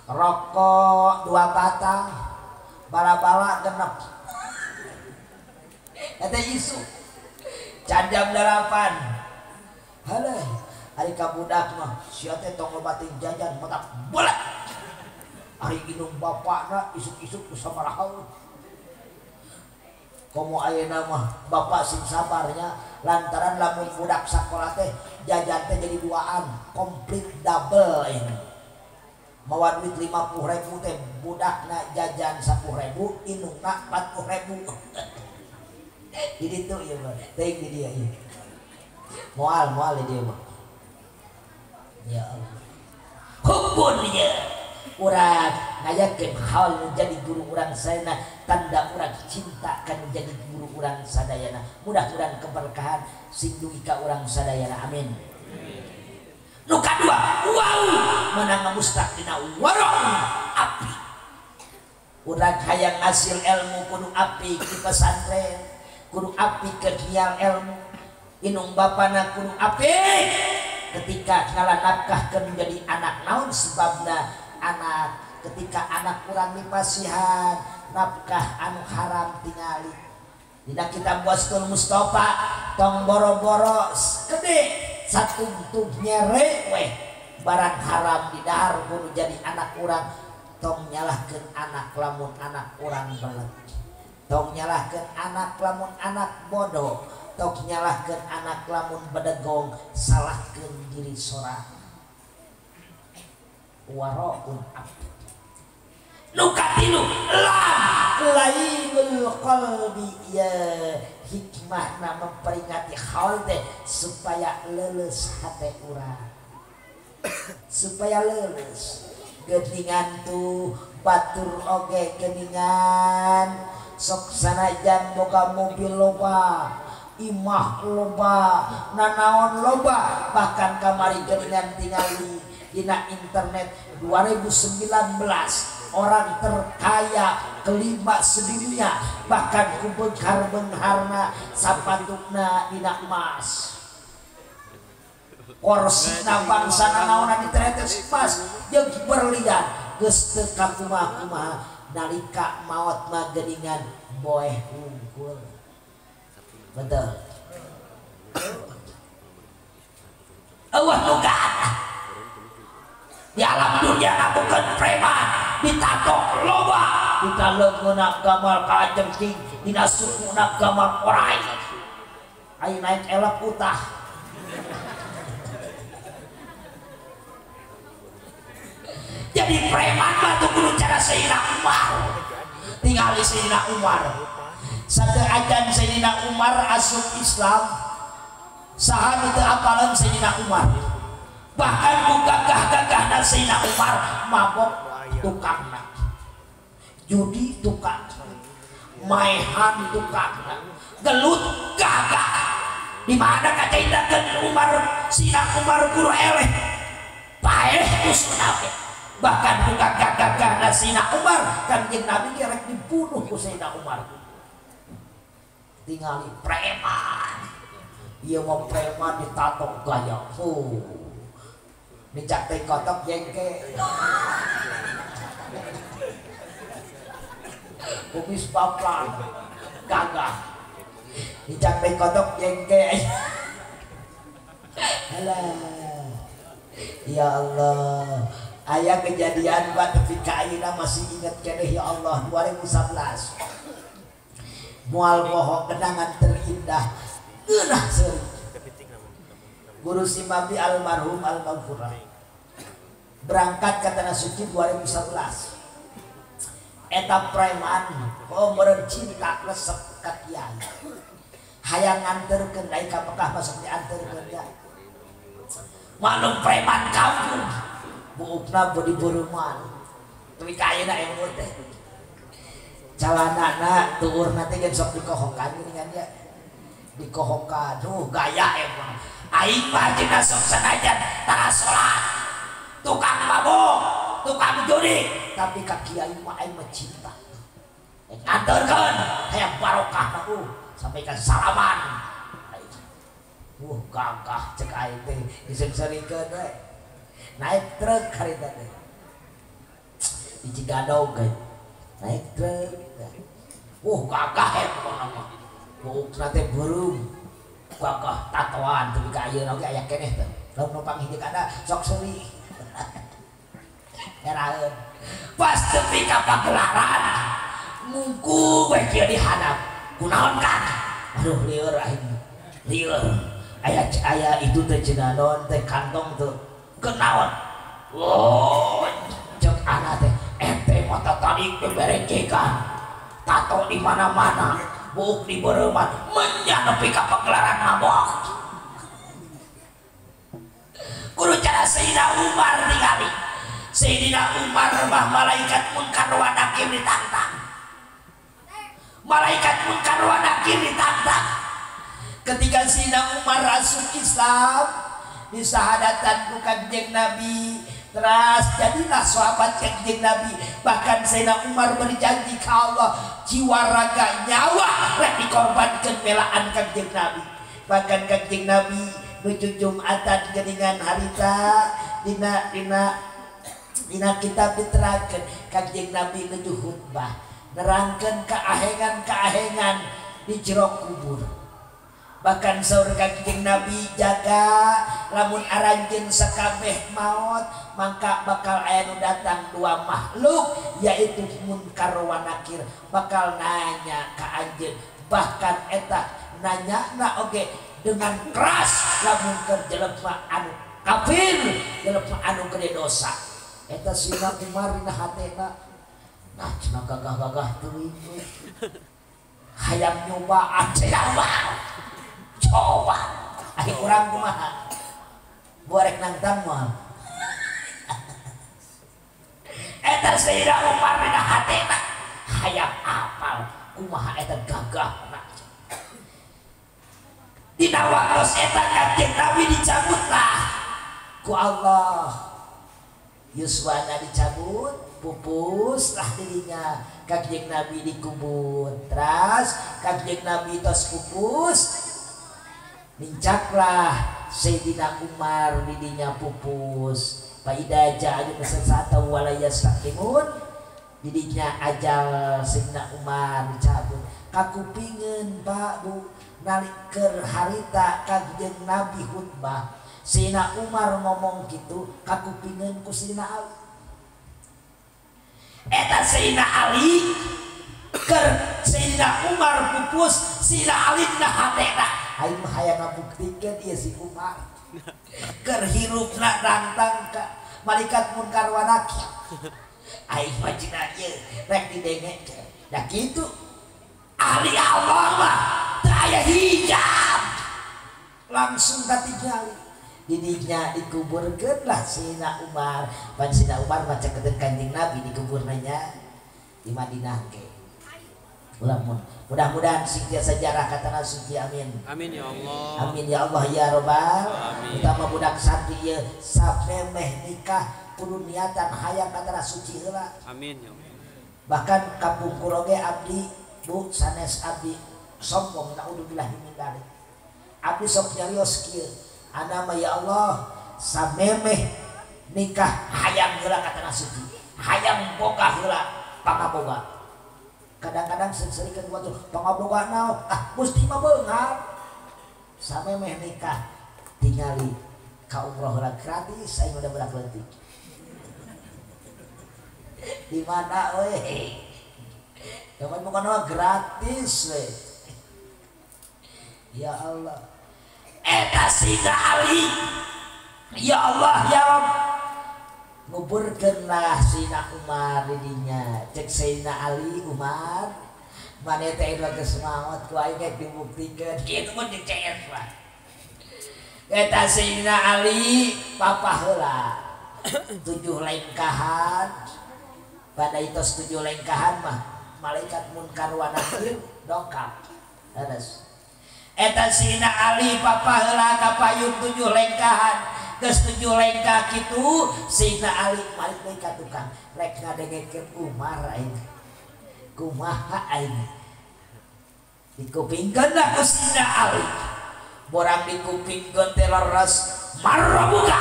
A: rokok 2 batang bala-bala genep. Eta isu can jam 8 haleh ari ka budak mah sia teh tong lobating jajan motak bolak ari inung bapakna isuk-isuk ku sabaraha komo ayeuna mah bapak sing sabarnya lantaran lamun budak sakola teh jajan teh jadi 2an komplit double ini mawa duit 50.000 teh budakna jajan 10.000 inungna 40.000 jadi itu ya Bang, thank you dia ya. Mual dia Bang. Ya Allah. Hubun dia. Urang ngayakeun hal menjadi guru urang sadayana tanda urang cinta kan menjadi guru urang sadayana. Mudah-mudahan keberkahan sing dugi ka urang sadayana. Amin. Nu kadua, wow, menang mustaq dina warung api. Urang hayang hasil ilmu kudu api di pesantren. Kudu api ke kial ilmu inung bapana kudu apik ketika ngalah nafkahkeun menjadi anak naon sebabna anak ketika anak kurang dipasihan nafkah anu haram tingali dina kita boskeun Mustafa tong boro-boro gede satuntub nyere weh barang haram di dahar kudu jadi anak urang tong nyalahkeun anak lamun anak urang belet tong nyalahkeun anak lamun anak bodoh tong nyalahkeun anak lamun bedegong salahkeun diri sorang waraun abd nukatilu lainul qalbi ya hikmahna memperingati hal teh supaya leuleus hate urang supaya leuleus geuningan tuh batur oge geuningan sok sanajan boga mobil loba imah loba nanaon loba bahkan kamari geuningan tingali dina internet 2019 orang terkaya kelima sedunia bahkan kubeghar-bengharna sapatukna dina emas korsina bangsa nanaonan diteretes emas jeung berlian geus teu kakumaha-kumaha nalika maot mah geuningan boeh unggul betul Allah nuga di alam dunia nabukeun preman ditato loba dina leungeunna gambar kalajengking dina sukuna gambar orai aya naik elap utah jadi preman mah tuh kudu cara Sayyidina Umar tinggali Sayyidina Umar sadeuajan Sayyidina Umar asup Islam saha nu teu apalan Sayyidina Umar bahkan gagah-gagahna Sayyidina Umar mabok tukangna judi tukang maehan tukangna gelut gagah di mana kacaitakeun Umar Sayyidina Umar guru eleh paeh usuna bahkan bukan gagah-gagahna Sayyidina Umar Kanjeng Nabi gerek dibunuh ku Sayyidina Umar tingali preman ieu mah preman ditato gaya dicak teh kotok jengke kumis paplan gagah dicak teh kotok jengke alah ya Allah aya kejadian buat ketika ayeuna masih ingat keneh ya Allah 2011 moal poho kenangan terindah geunah seuri Guru Simabdi almarhum al-maghfurah berangkat ke Tanah Suci 2011 eta preman meureun cinta resep ka kiai hayang nganterkeun dai ka Mekah masuk dianterkeun ya malum preman kampung buukna bodi beureman tapi kayeuna emut teh calanana tuurna teh geus sok dikohokan geuningan ya dikohokan gaya emang aing mah cenah sok sanajan tara salat tukang mabok tukang judi tapi ka kiai mah aing mah cinta nganterkeun hayang barokah mah sampaikan salaman gagah cek aing teh disengsarikeun we naik truk harita teh di Cigadog naik truk gagah pokona mah buukna teh beureum gagah tatoan tapi ka ayeuna oge aya keneh teh lamun numpang hiji kada sok seuli heraeun pas tepi ka pagelaran ngungku we kieu dihadap kunaon kan aduh lieur aing lieur aya itu teh cenah naon teh kantong teh kenaon cek anak teh ente mata tadi beberejekan tato di mana-mana buuk di beureman menyan nepi ka pagelaran mabok kudu cara Sayyidina Umar ningali Sayyidina Umar mah malaikat munkar wa nakir ditantang malaikat munkar wa nakir ditantang ketika Sayyidina Umar masuk Islam disahadatan ku Kanjeng Nabi terus jadilah sahabat Kanjeng Nabi bahkan Sayyidina Umar berjanji ke Allah jiwa raga nyawa rek dikorbankeun belaan Kanjeng Nabi bahkan Kanjeng Nabi nuju Jumatan geuningan harita dina kitab diterangkeun Kanjeng Nabi nuju khutbah nerangkeun keahengan di jero kubur. Bahkan saur Kanjeng Nabi jaga lamun aranjeun sakabeh maut maka bakal aya nu datang dua makhluk yaitu Munkar wa Nakir bakal nanya ka anjeun, bahkan eta nanyana oge dengan keras lamun keur jelema anu kafir, jelema anu gede dosa. Eta sina Umar dina hatena nah cenah gagah-gagah teuing hayang nyobaan cenah coba akhir kurang kumaha borek nangtang moal eta Sayyidina Umar dina hatena hayang apal kumaha eta gagahna dina waktos eta Kanjeng Nabi dicabutlah ku Allah yuswana dicabut pupuslah dirinya Kanjeng Nabi dikubur terus Kanjeng Nabi tos pupus mincaklah Sayyidina Umar didinya pupus faida ja'al sesata wala yastaqimun didinya ajal Sayyidina Umar dicabut kakupingeun Pak Bu nalikeun harita Kanjeng Nabi khutbah Sayyidina Umar ngomong gitu kakupingeun ku Sayyidina Ali eta Sayyidina Ali keur Sayyidina Umar pupus Sayyidina Ali dina hatena aing mah hayang ngabuktikeun ieu si Umar keur hirupna rantang ka malaikat Munkar wa Nakir aing mah cenah ieu rek didengekeun da kitu ahli Allah mah teu aya hijab langsung ka tingali didinya dikuburkeun lah Sayyidina Umar pan Sayyidina Umar baca keun Kanjeng Nabi dikuburnya di Madinah ge mudah-mudahan singkia sejarah kata suci amin.
B: Amin ya Allah.
A: Amin ya Allah ya Rabbal. Utama budak santri ye sapemeh nikah kudu niatan hayang kata suci heula.
B: Amin ya Allah.
A: Bahkan kampung kuroge abdi Bu sanes abdi sombong naudzubillah min dzalik. Abdi sok nyarios kieu. Ana mah ya Allah samemeh nikah hayang heula kata suci. Hayang boga heula pangaboga. Kadang-kadang sering-sering waktu pangaboga naon musti mah beungar samemeh nikah tingali ka umroh heula gratis aing udah berak leutik di mana we kapan bukan mah gratis we ya Allah eta Sayyidina Ali ya Allah ya Rabb nguburkeunlah Sayyidina Umar didinya cek Sayyidina Ali Umar maneh teh geus maot ku aing ge dibuktikeun kitu mah dicees lah eta Sayyidina Ali papa heula 7 lengkahan pada itu 7 lengkahan mah malaikat Munkar wa Nakir dongkap terus eta Sayyidina Ali papa heula kapayun 7 lengkahan geus 7 lengkah kitu Sayyidina Ali balik deui ka tukang rek ngadengekeun Umar aing kumaha aing dikupingkeun da ku Sayyidina Ali borang dikupingkeun teh leres marrabuka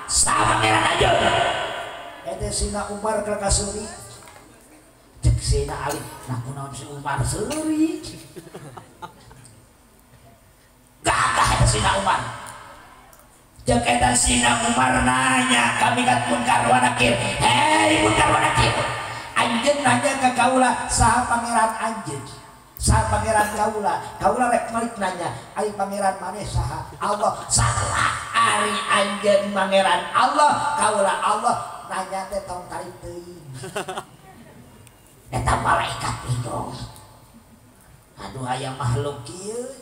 A: sapangeran aja eta Sayyidina Umar keur kasuri cek Sayyidina Ali nah kunaon si Umar seuri gagah eta Sayyidina Umar cek eta Sayyidina Umar nanya kami kat Munkar wa Nakir hei Munkar wa Nakir anjeun nanya ka kaula saha pangeran anjeun saha pangeran kaula rek malik nanya ai pangeran maneh saha Allah salah ari anjeun pangeran Allah kaula Allah nanya teh tong tarik teuing eta malaikat bingung aduh aya makhluk kieu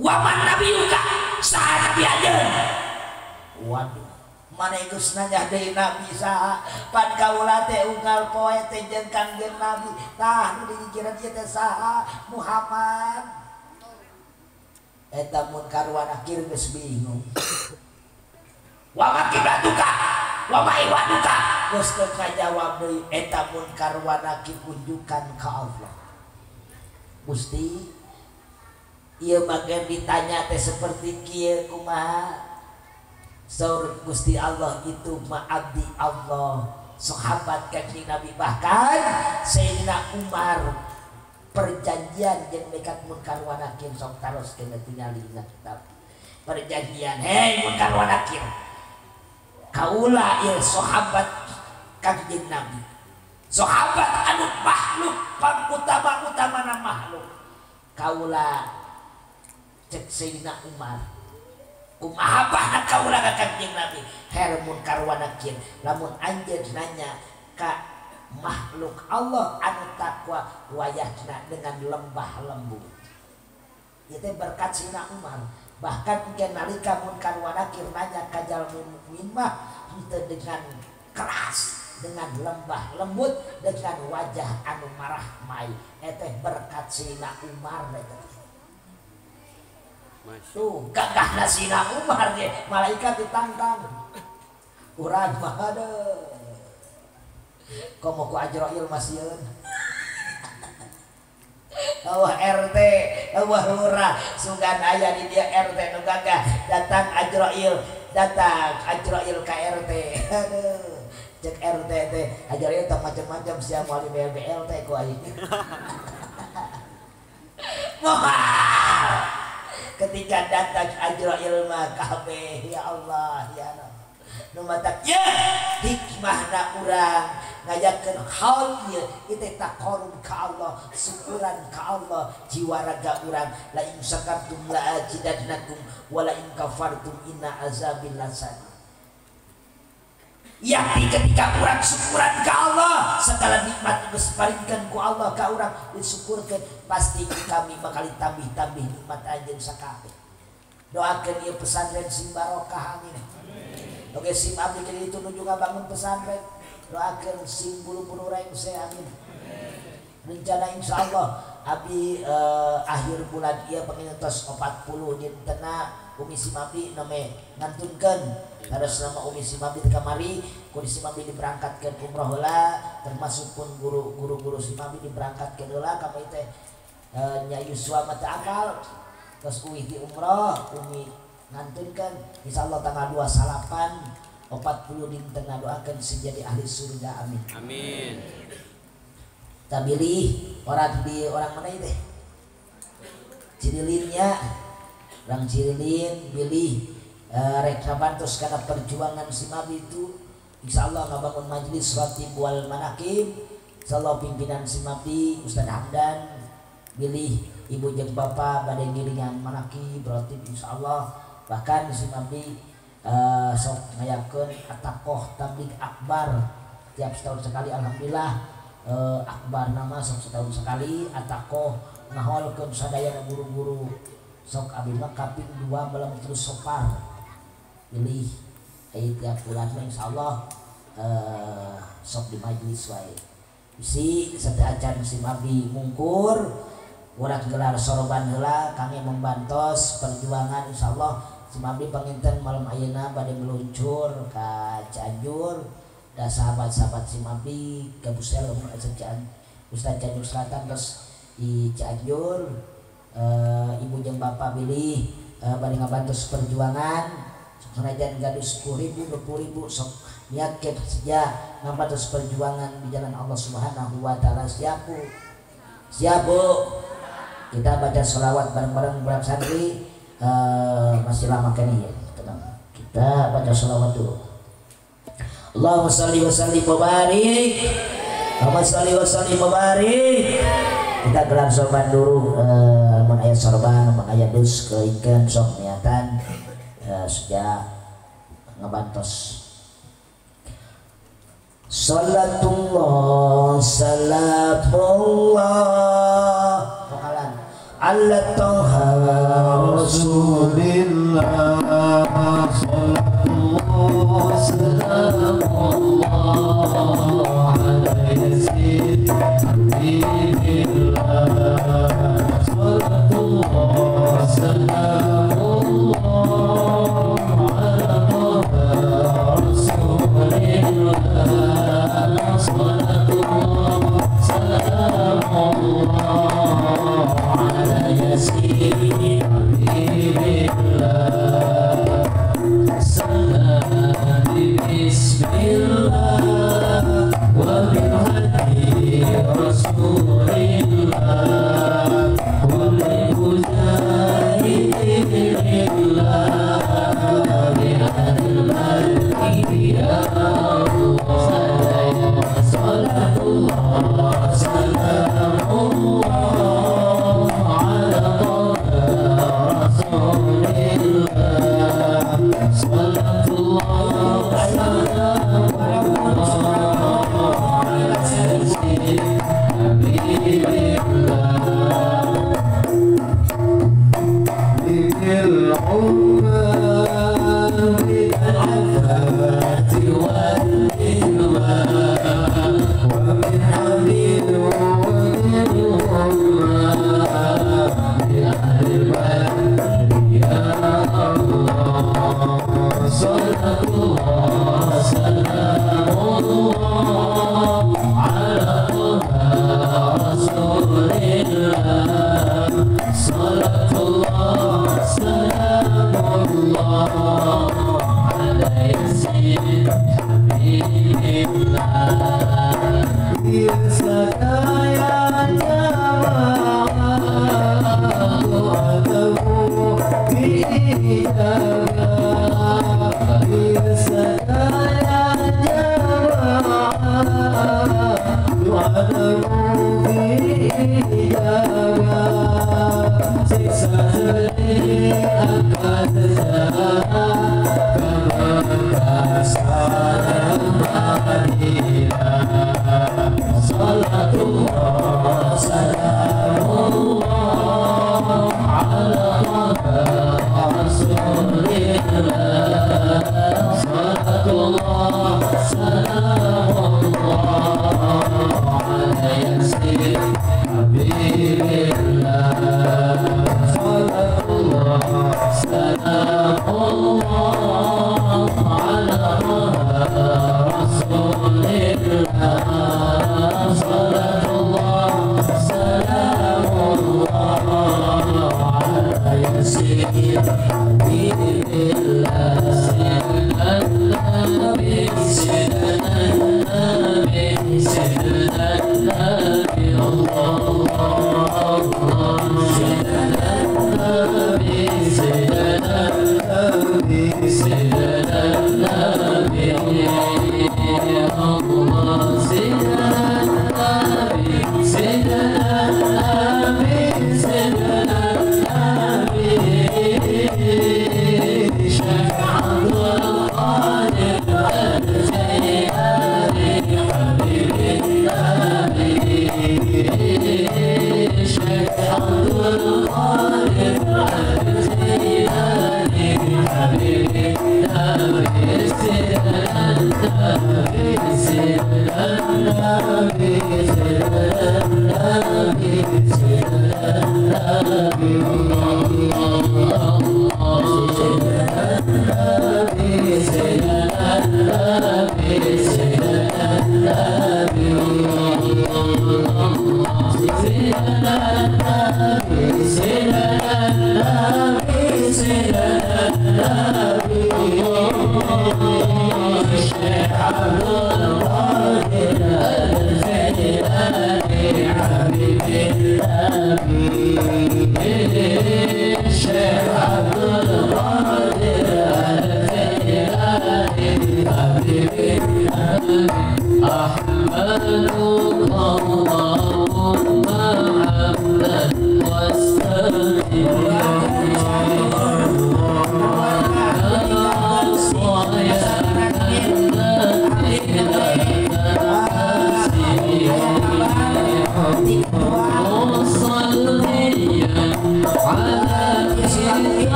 A: waman nabiyuka saha nabi ajeun waduh maneh geus nanya deui nabi saha pan kaula teh unggal poe teh jeung Kangjeng Nabi tah nu dijikiran ieu teh saha Muhammad eta Munkar wa Nakir geus bingung wa makiblatuka wa maiwaduka geus teu kajawab deui eta Munkar wa Nakir unjukan ka Allah Gusti Ieu bagian ditanya teh seperti kieu kumaha. Saur Gusti Allah itu ma'abdi Allah, sahabat Kanjeng Nabi, bahkan Sayyidina Umar perjanjian jeung nekat munkar wa nakir sok taroskeun tingali na kitab. Perjanjian, hei munkar wa nakir. Kaula ieu sahabat Kanjeng Nabi. Sahabat anu makhluk pangutama-utamana makhluk. Kaula cek Sayyidina Umar, kumaha bahan kaula ka Kanjeng Nabi, her munkar wa nakir. Lamun anjeun nanya ka makhluk Allah anu takwa wayahna dengan lembah lembut. Ieu teh berkat Sayyidina Umar. Bahkan engke nalika munkar wa nakir nanya ka jalmi mukmin mah henteu dengan keras, dengan lembah lembut, dengan wajah anu marah mai. Eta berkat Sayyidina Umar eta. Tuh gagahna Sayyidina Umar ge malaikat ditantang. Urang mah aduh. Komo ku Ajrail masieun. Awah RT, awah lurah, sugan aya di dia RT nu gagah, datang Ajrail ka RT. Aduh. Cek RT teh Ajrail teh macam-macam sia moal di BLT ku aing. Ketika datang Ajrail mah kabeh ya Allah ya Allah. Nu matak ya hikmahna urang ngajakeun haul ieu teh taqarrub ka Allah, syukuran ka Allah, jiwa raga urang. La in syakartum la azidannakum wa la in kafartum inna azabil lasadid. Yakni ketika urang syukuran ka Allah, segala nikmat geus paringkeun ku Allah ka urang disyukurkeun, pasti kami bakal tambih-tambih nikmat anjeun sakabeh. Doakeun ieu pesantren sing barokah amin. Oke sim abdi kali itu nuju ngabangun pesantren, doakeun sing bulu-bulu rengse amin. Rencana insyaallah abdi akhir bulan ieu pangintos 40 dintena Umi Simabdi name ngantunkeun terus nama Umi Simabdi kamari ku Simabdi diberangkatkeun umroh heula, termasuk pun guru-guru Simabdi diberangkatkeun heula ka teh nya Yuswa mata akal terus uih di umroh Umi ngantunkeun insyaallah tanggal 28 40 dintena doakeun sing jadi ahli surga amin.
B: Amin.
A: Tabili orang di orang mana itu? Cirilinnya orang Cirilin pilih reka bantos karena perjuangan si Nabi itu. Insyaallah ngabangun majelis ratib wal manaqib. Insyaallah pimpinan si Nabi Ustaz Hamdan pilih ibu jeung bapak badai giringan manaqib ratib insyaallah. Bahkan si Nabi sok ngayakeun atakoh tabligh akbar tiap setahun sekali alhamdulillah. Akbar nama sok setahun sekali atakoh ngahwalkeun sadayana guru-guru sok abdi mah kaping 2 belum terus sopar pilih tiap bulan insyaallah sok di majelis wae bisi sadaacan si abdi mungkur urang gelar soroban heula kami membantos perjuangan insyaallah si abdi panginten malam ayeuna bade meluncur ka Cianjur. Da sahabat-sahabat si Mabdi ke Busel Ustaz Cianjur Selatan terus di Cianjur ibu jeung bapak pilih bari ngabantos perjuangan sanajan gaduh 10.000 20.000 sok niat ke saja ngabantos perjuangan di jalan Allah Subhanahu wa taala. Siap Bu? Siap Bu? Kita baca sholawat bareng-bareng bulan santri masih lama kan ya tenang. Kita baca sholawat dulu. Allahumma sholli wa sallim wa barik. Allahumma sholli wa sallim wa barik. Kita gelar sorban dulu mun aya sorban mun aya dus keingkeun sok niatan sejak ngabantos. Salatullah salamullah ala toha rasulillah salatullah salamullah ala yasin habibilllah salatullah salamullah ala toha rasulillah salatullah salamullah ala yasin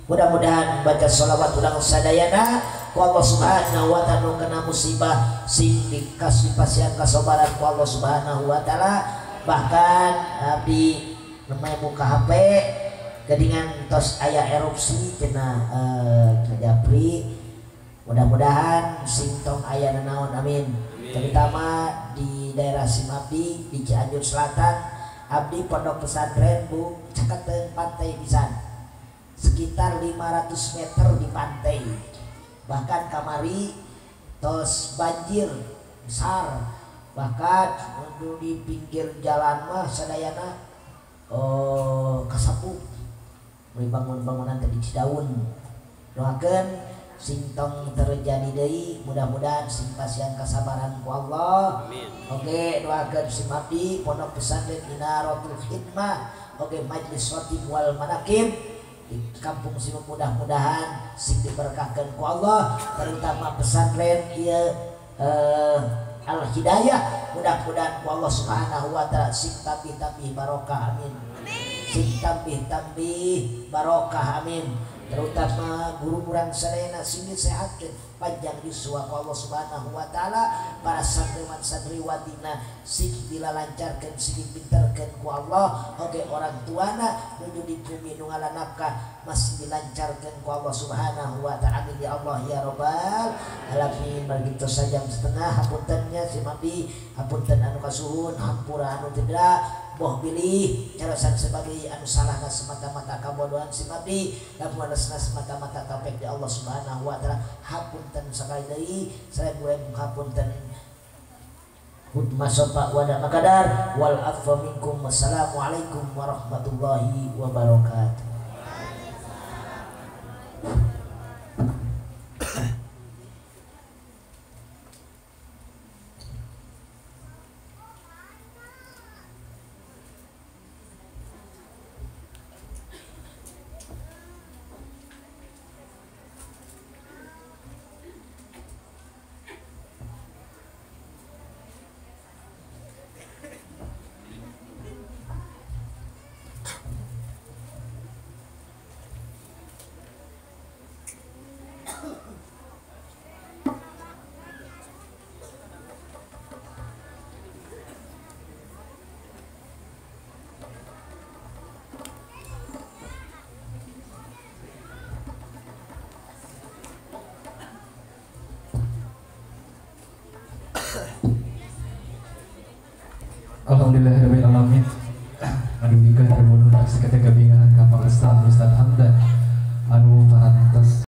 A: Mudah-mudahan baca sholawat udang sadayana ku Allah subhanahu wa ta'ala kena musibah sing dikasih pasian kasobaran ku Allah subhanahu wa ta'ala. Bahkan abdi namanya buka HP gedingan tos aya erupsi cenah Japri. Mudah-mudahan sing tong aya nanaon amin. Terutama di daerah Simabdi di Cianjur Selatan abdi pondok pesantren bu caketeun pantai pisan sekitar 500 meter di pantai, bahkan kamari tos banjir besar, bahkan di pinggir jalan mah sadayana kasapu mulai bangun-bangunan tadi Cidaun. Doakeun sing tong terjadi deui mudah-mudahan sing pasian kasabaran ku Allah. Amin. Oke, doakeun si Mabdi pondok pesantren Inaratul Hikmah, oke Majelis Khatib wal Manaqib di kampung sini mudah-mudahan sing diberkahkan ku Allah, terutama pesantren ieu Al Hidayah mudah-mudahan ku Allah subhanahu wa ta'ala sing tambih barokah amin. Sing tambih barokah amin. Terutama guru kurang sadayana sini sehat panjang yuswa ku Allah subhanahu wa ta'ala, para santriwan santriwatina sing dilancarkeun sing dipinterkeun ku Allah, oke orang tuana nuju di bumi nu ngalan nafkah masih dilancarkeun ku Allah subhanahu wa ta'ala. Amin ya Allah ya rabbal alamin. Begitu saja setengah hapuntennya si Mabdi, hapunten anu kasuhun, hampura anu tidak boh pilih carasan sebagai anu salahna semata-mata kabodohan si Mabdi, lamunasna semata-mata taufik di Allah subhanahu wa ta'ala. Hapunten sekali deui saya gue hapunten hudma sopa wada makadar wal afwa minkum. Wassalamualaikum warahmatullahi wabarakatuh.
C: Alhamdulillahirabbil alamin. Aduh, seketika bingahan ka Pak Ustaz Hamdan anu parantos